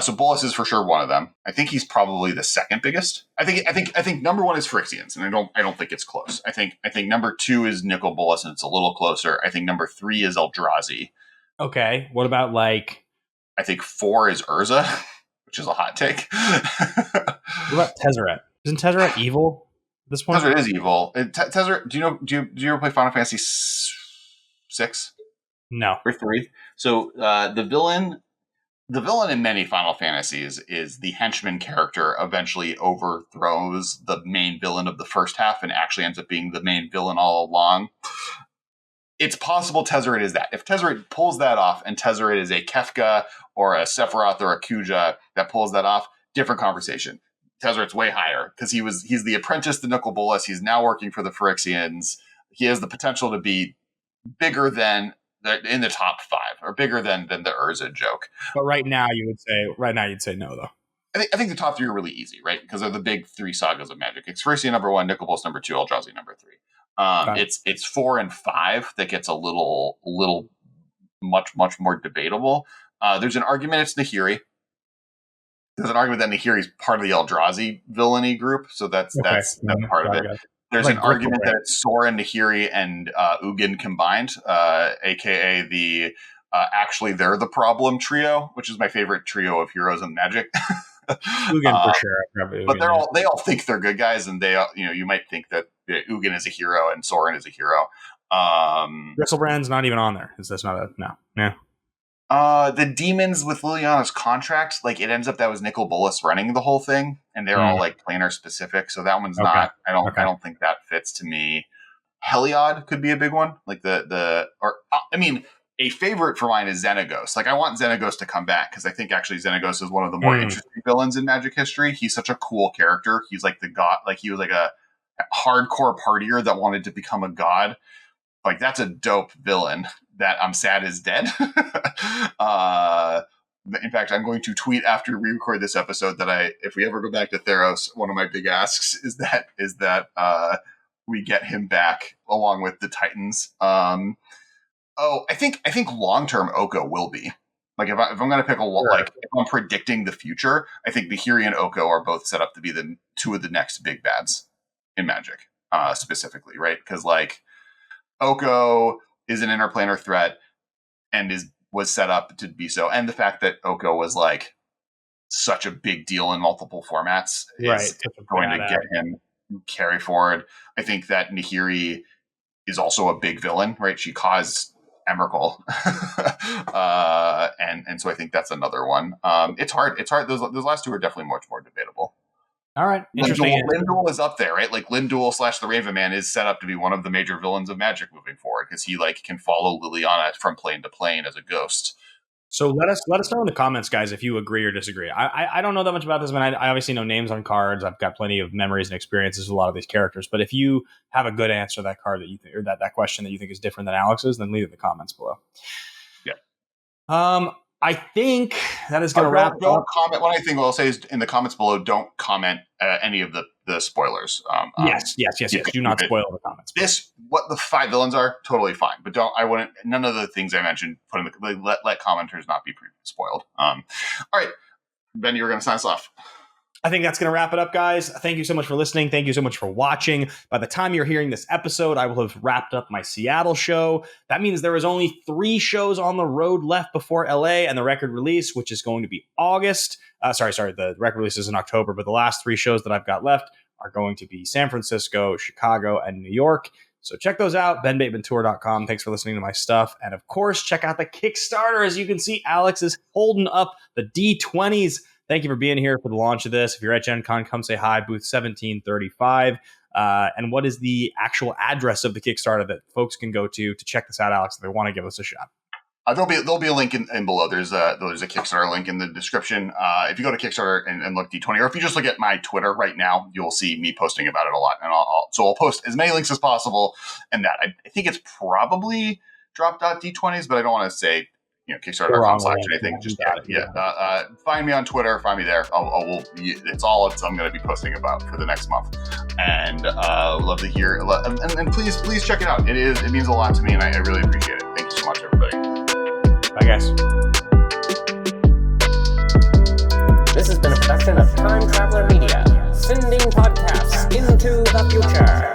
So Bolas is for sure one of them. I think he's probably the second biggest. I think number one is Phyrexians, and I don't think it's close. I think number two is Nicol Bolas, and it's a little closer. I think number three is Eldrazi. Okay. What about like? I think 4 is Urza, which is a hot take. What about Tezzeret? Isn't Tezzeret evil at this point? Tezzeret is evil. Tezzeret, do you ever play Final Fantasy 6? No. Or 3? So the villain in many Final Fantasies is the henchman character eventually overthrows the main villain of the first half and actually ends up being the main villain all along. It's possible Tezzeret is that. If Tezzeret pulls that off, and Tezzeret is a Kefka or a Sephiroth or a Kuja that pulls that off, different conversation. Tezzeret's way higher because he's the apprentice to Nicol Bolas. He's now working for the Phyrexians. He has the potential to be bigger than in the top 5 or bigger than the Urza joke. But right now you'd say no though. I think the top 3 are really easy, right? Because they're the big 3 sagas of Magic. It's Phyrexian number 1, Nicol Bolas number 2, Eldrazi number 3. It's 4 and 5 that gets a little much more debatable. There's an argument it's Nahiri. There's an argument that Nahiri is part of the Eldrazi villainy group, so that's part of it. There's an argument that it's Sora, Nahiri, and Ugin combined, aka the actually they're the problem trio, which is my favorite trio of heroes in Magic. Ugin for sure, Ugin, but they all think they're good guys, and they you might think that Ugin is a hero and Soren is a hero. Griselbrand's not even on there. Is this not a no? Yeah. The demons with Liliana's contract, like it ends up that was Nicol Bolas running the whole thing, and they're all like planar specific. So that one's not. I don't think that fits to me. Heliod could be a big one, like a favorite for mine is Xenagos. Like I want Xenagos to come back because I think actually Xenagos is one of the more interesting villains in Magic history. He's such a cool character. He's like the god. Like he was like a hardcore partier that wanted to become a god. Like that's a dope villain that I'm sad is dead. In fact, I'm going to tweet after we record this episode that if we ever go back to Theros, one of my big asks is that we get him back along with the Titans. I think long-term Oko will be. Like if I'm going to pick if I'm predicting the future, I think Nahiri and Oko are both set up to be the 2 of the next big bads in Magic, specifically, right? Because like Oko is an interplanar threat and was set up to be so, and the fact that Oko was like such a big deal in multiple formats is going to get him carry forward. I think that Nahiri is also a big villain, right? She caused Emrakul, and so I think that's another one. It's hard. Those last 2 are definitely much more debatable. All right, interesting. Lindul is up there, right? Like Lindul / the Raven Man is set up to be one of the major villains of Magic moving forward because he like can follow Liliana from plane to plane as a ghost. So let us know in the comments, guys, if you agree or disagree. I don't know that much about this, man. I obviously know names on cards. I've got plenty of memories and experiences with a lot of these characters. But if you have a good answer to that card that you think, or that question that you think is different than Alex's, then leave it in the comments below. Yeah. I think that is going to wrap up. Don't comment. One thing I'll say is in the comments below, don't comment any of the spoilers. Yes. Do not spoil the comments. What the 5 villains are, totally fine. But none of the things I mentioned, let commenters not be spoiled. All right. Ben, you were going to sign us off. I think that's going to wrap it up, guys. Thank you so much for listening. Thank you so much for watching. By the time you're hearing this episode, I will have wrapped up my Seattle show. That means there is only 3 shows on the road left before LA and the record release, which is going to be August. The record release is in October, but the last 3 shows that I've got left are going to be San Francisco, Chicago, and New York. So check those out, benbatemantour.com. Thanks for listening to my stuff. And of course, check out the Kickstarter. As you can see, Alex is holding up the D20s. Thank you for being here for the launch of this. If you're at Gen Con, come say hi, booth 1735. And what is the actual address of the Kickstarter that folks can go to check this out, Alex, if they want to give us a shot? There'll be a link in below. There's a Kickstarter link in the description. If you go to Kickstarter and look D20, or if you just look at my Twitter right now, you'll see me posting about it a lot. And I'll post as many links as possible. And that I think it's probably drop.d20s, but I don't want to say Kickstarter.com/ anything. Just find me on Twitter. Find me there. It's all I'm going to be posting about for the next month. And love to hear. And please check it out. It means a lot to me, and I really appreciate it. Thank you so much, everybody. Bye, guys. This has been a production of Time Traveler Media, sending podcasts into the future.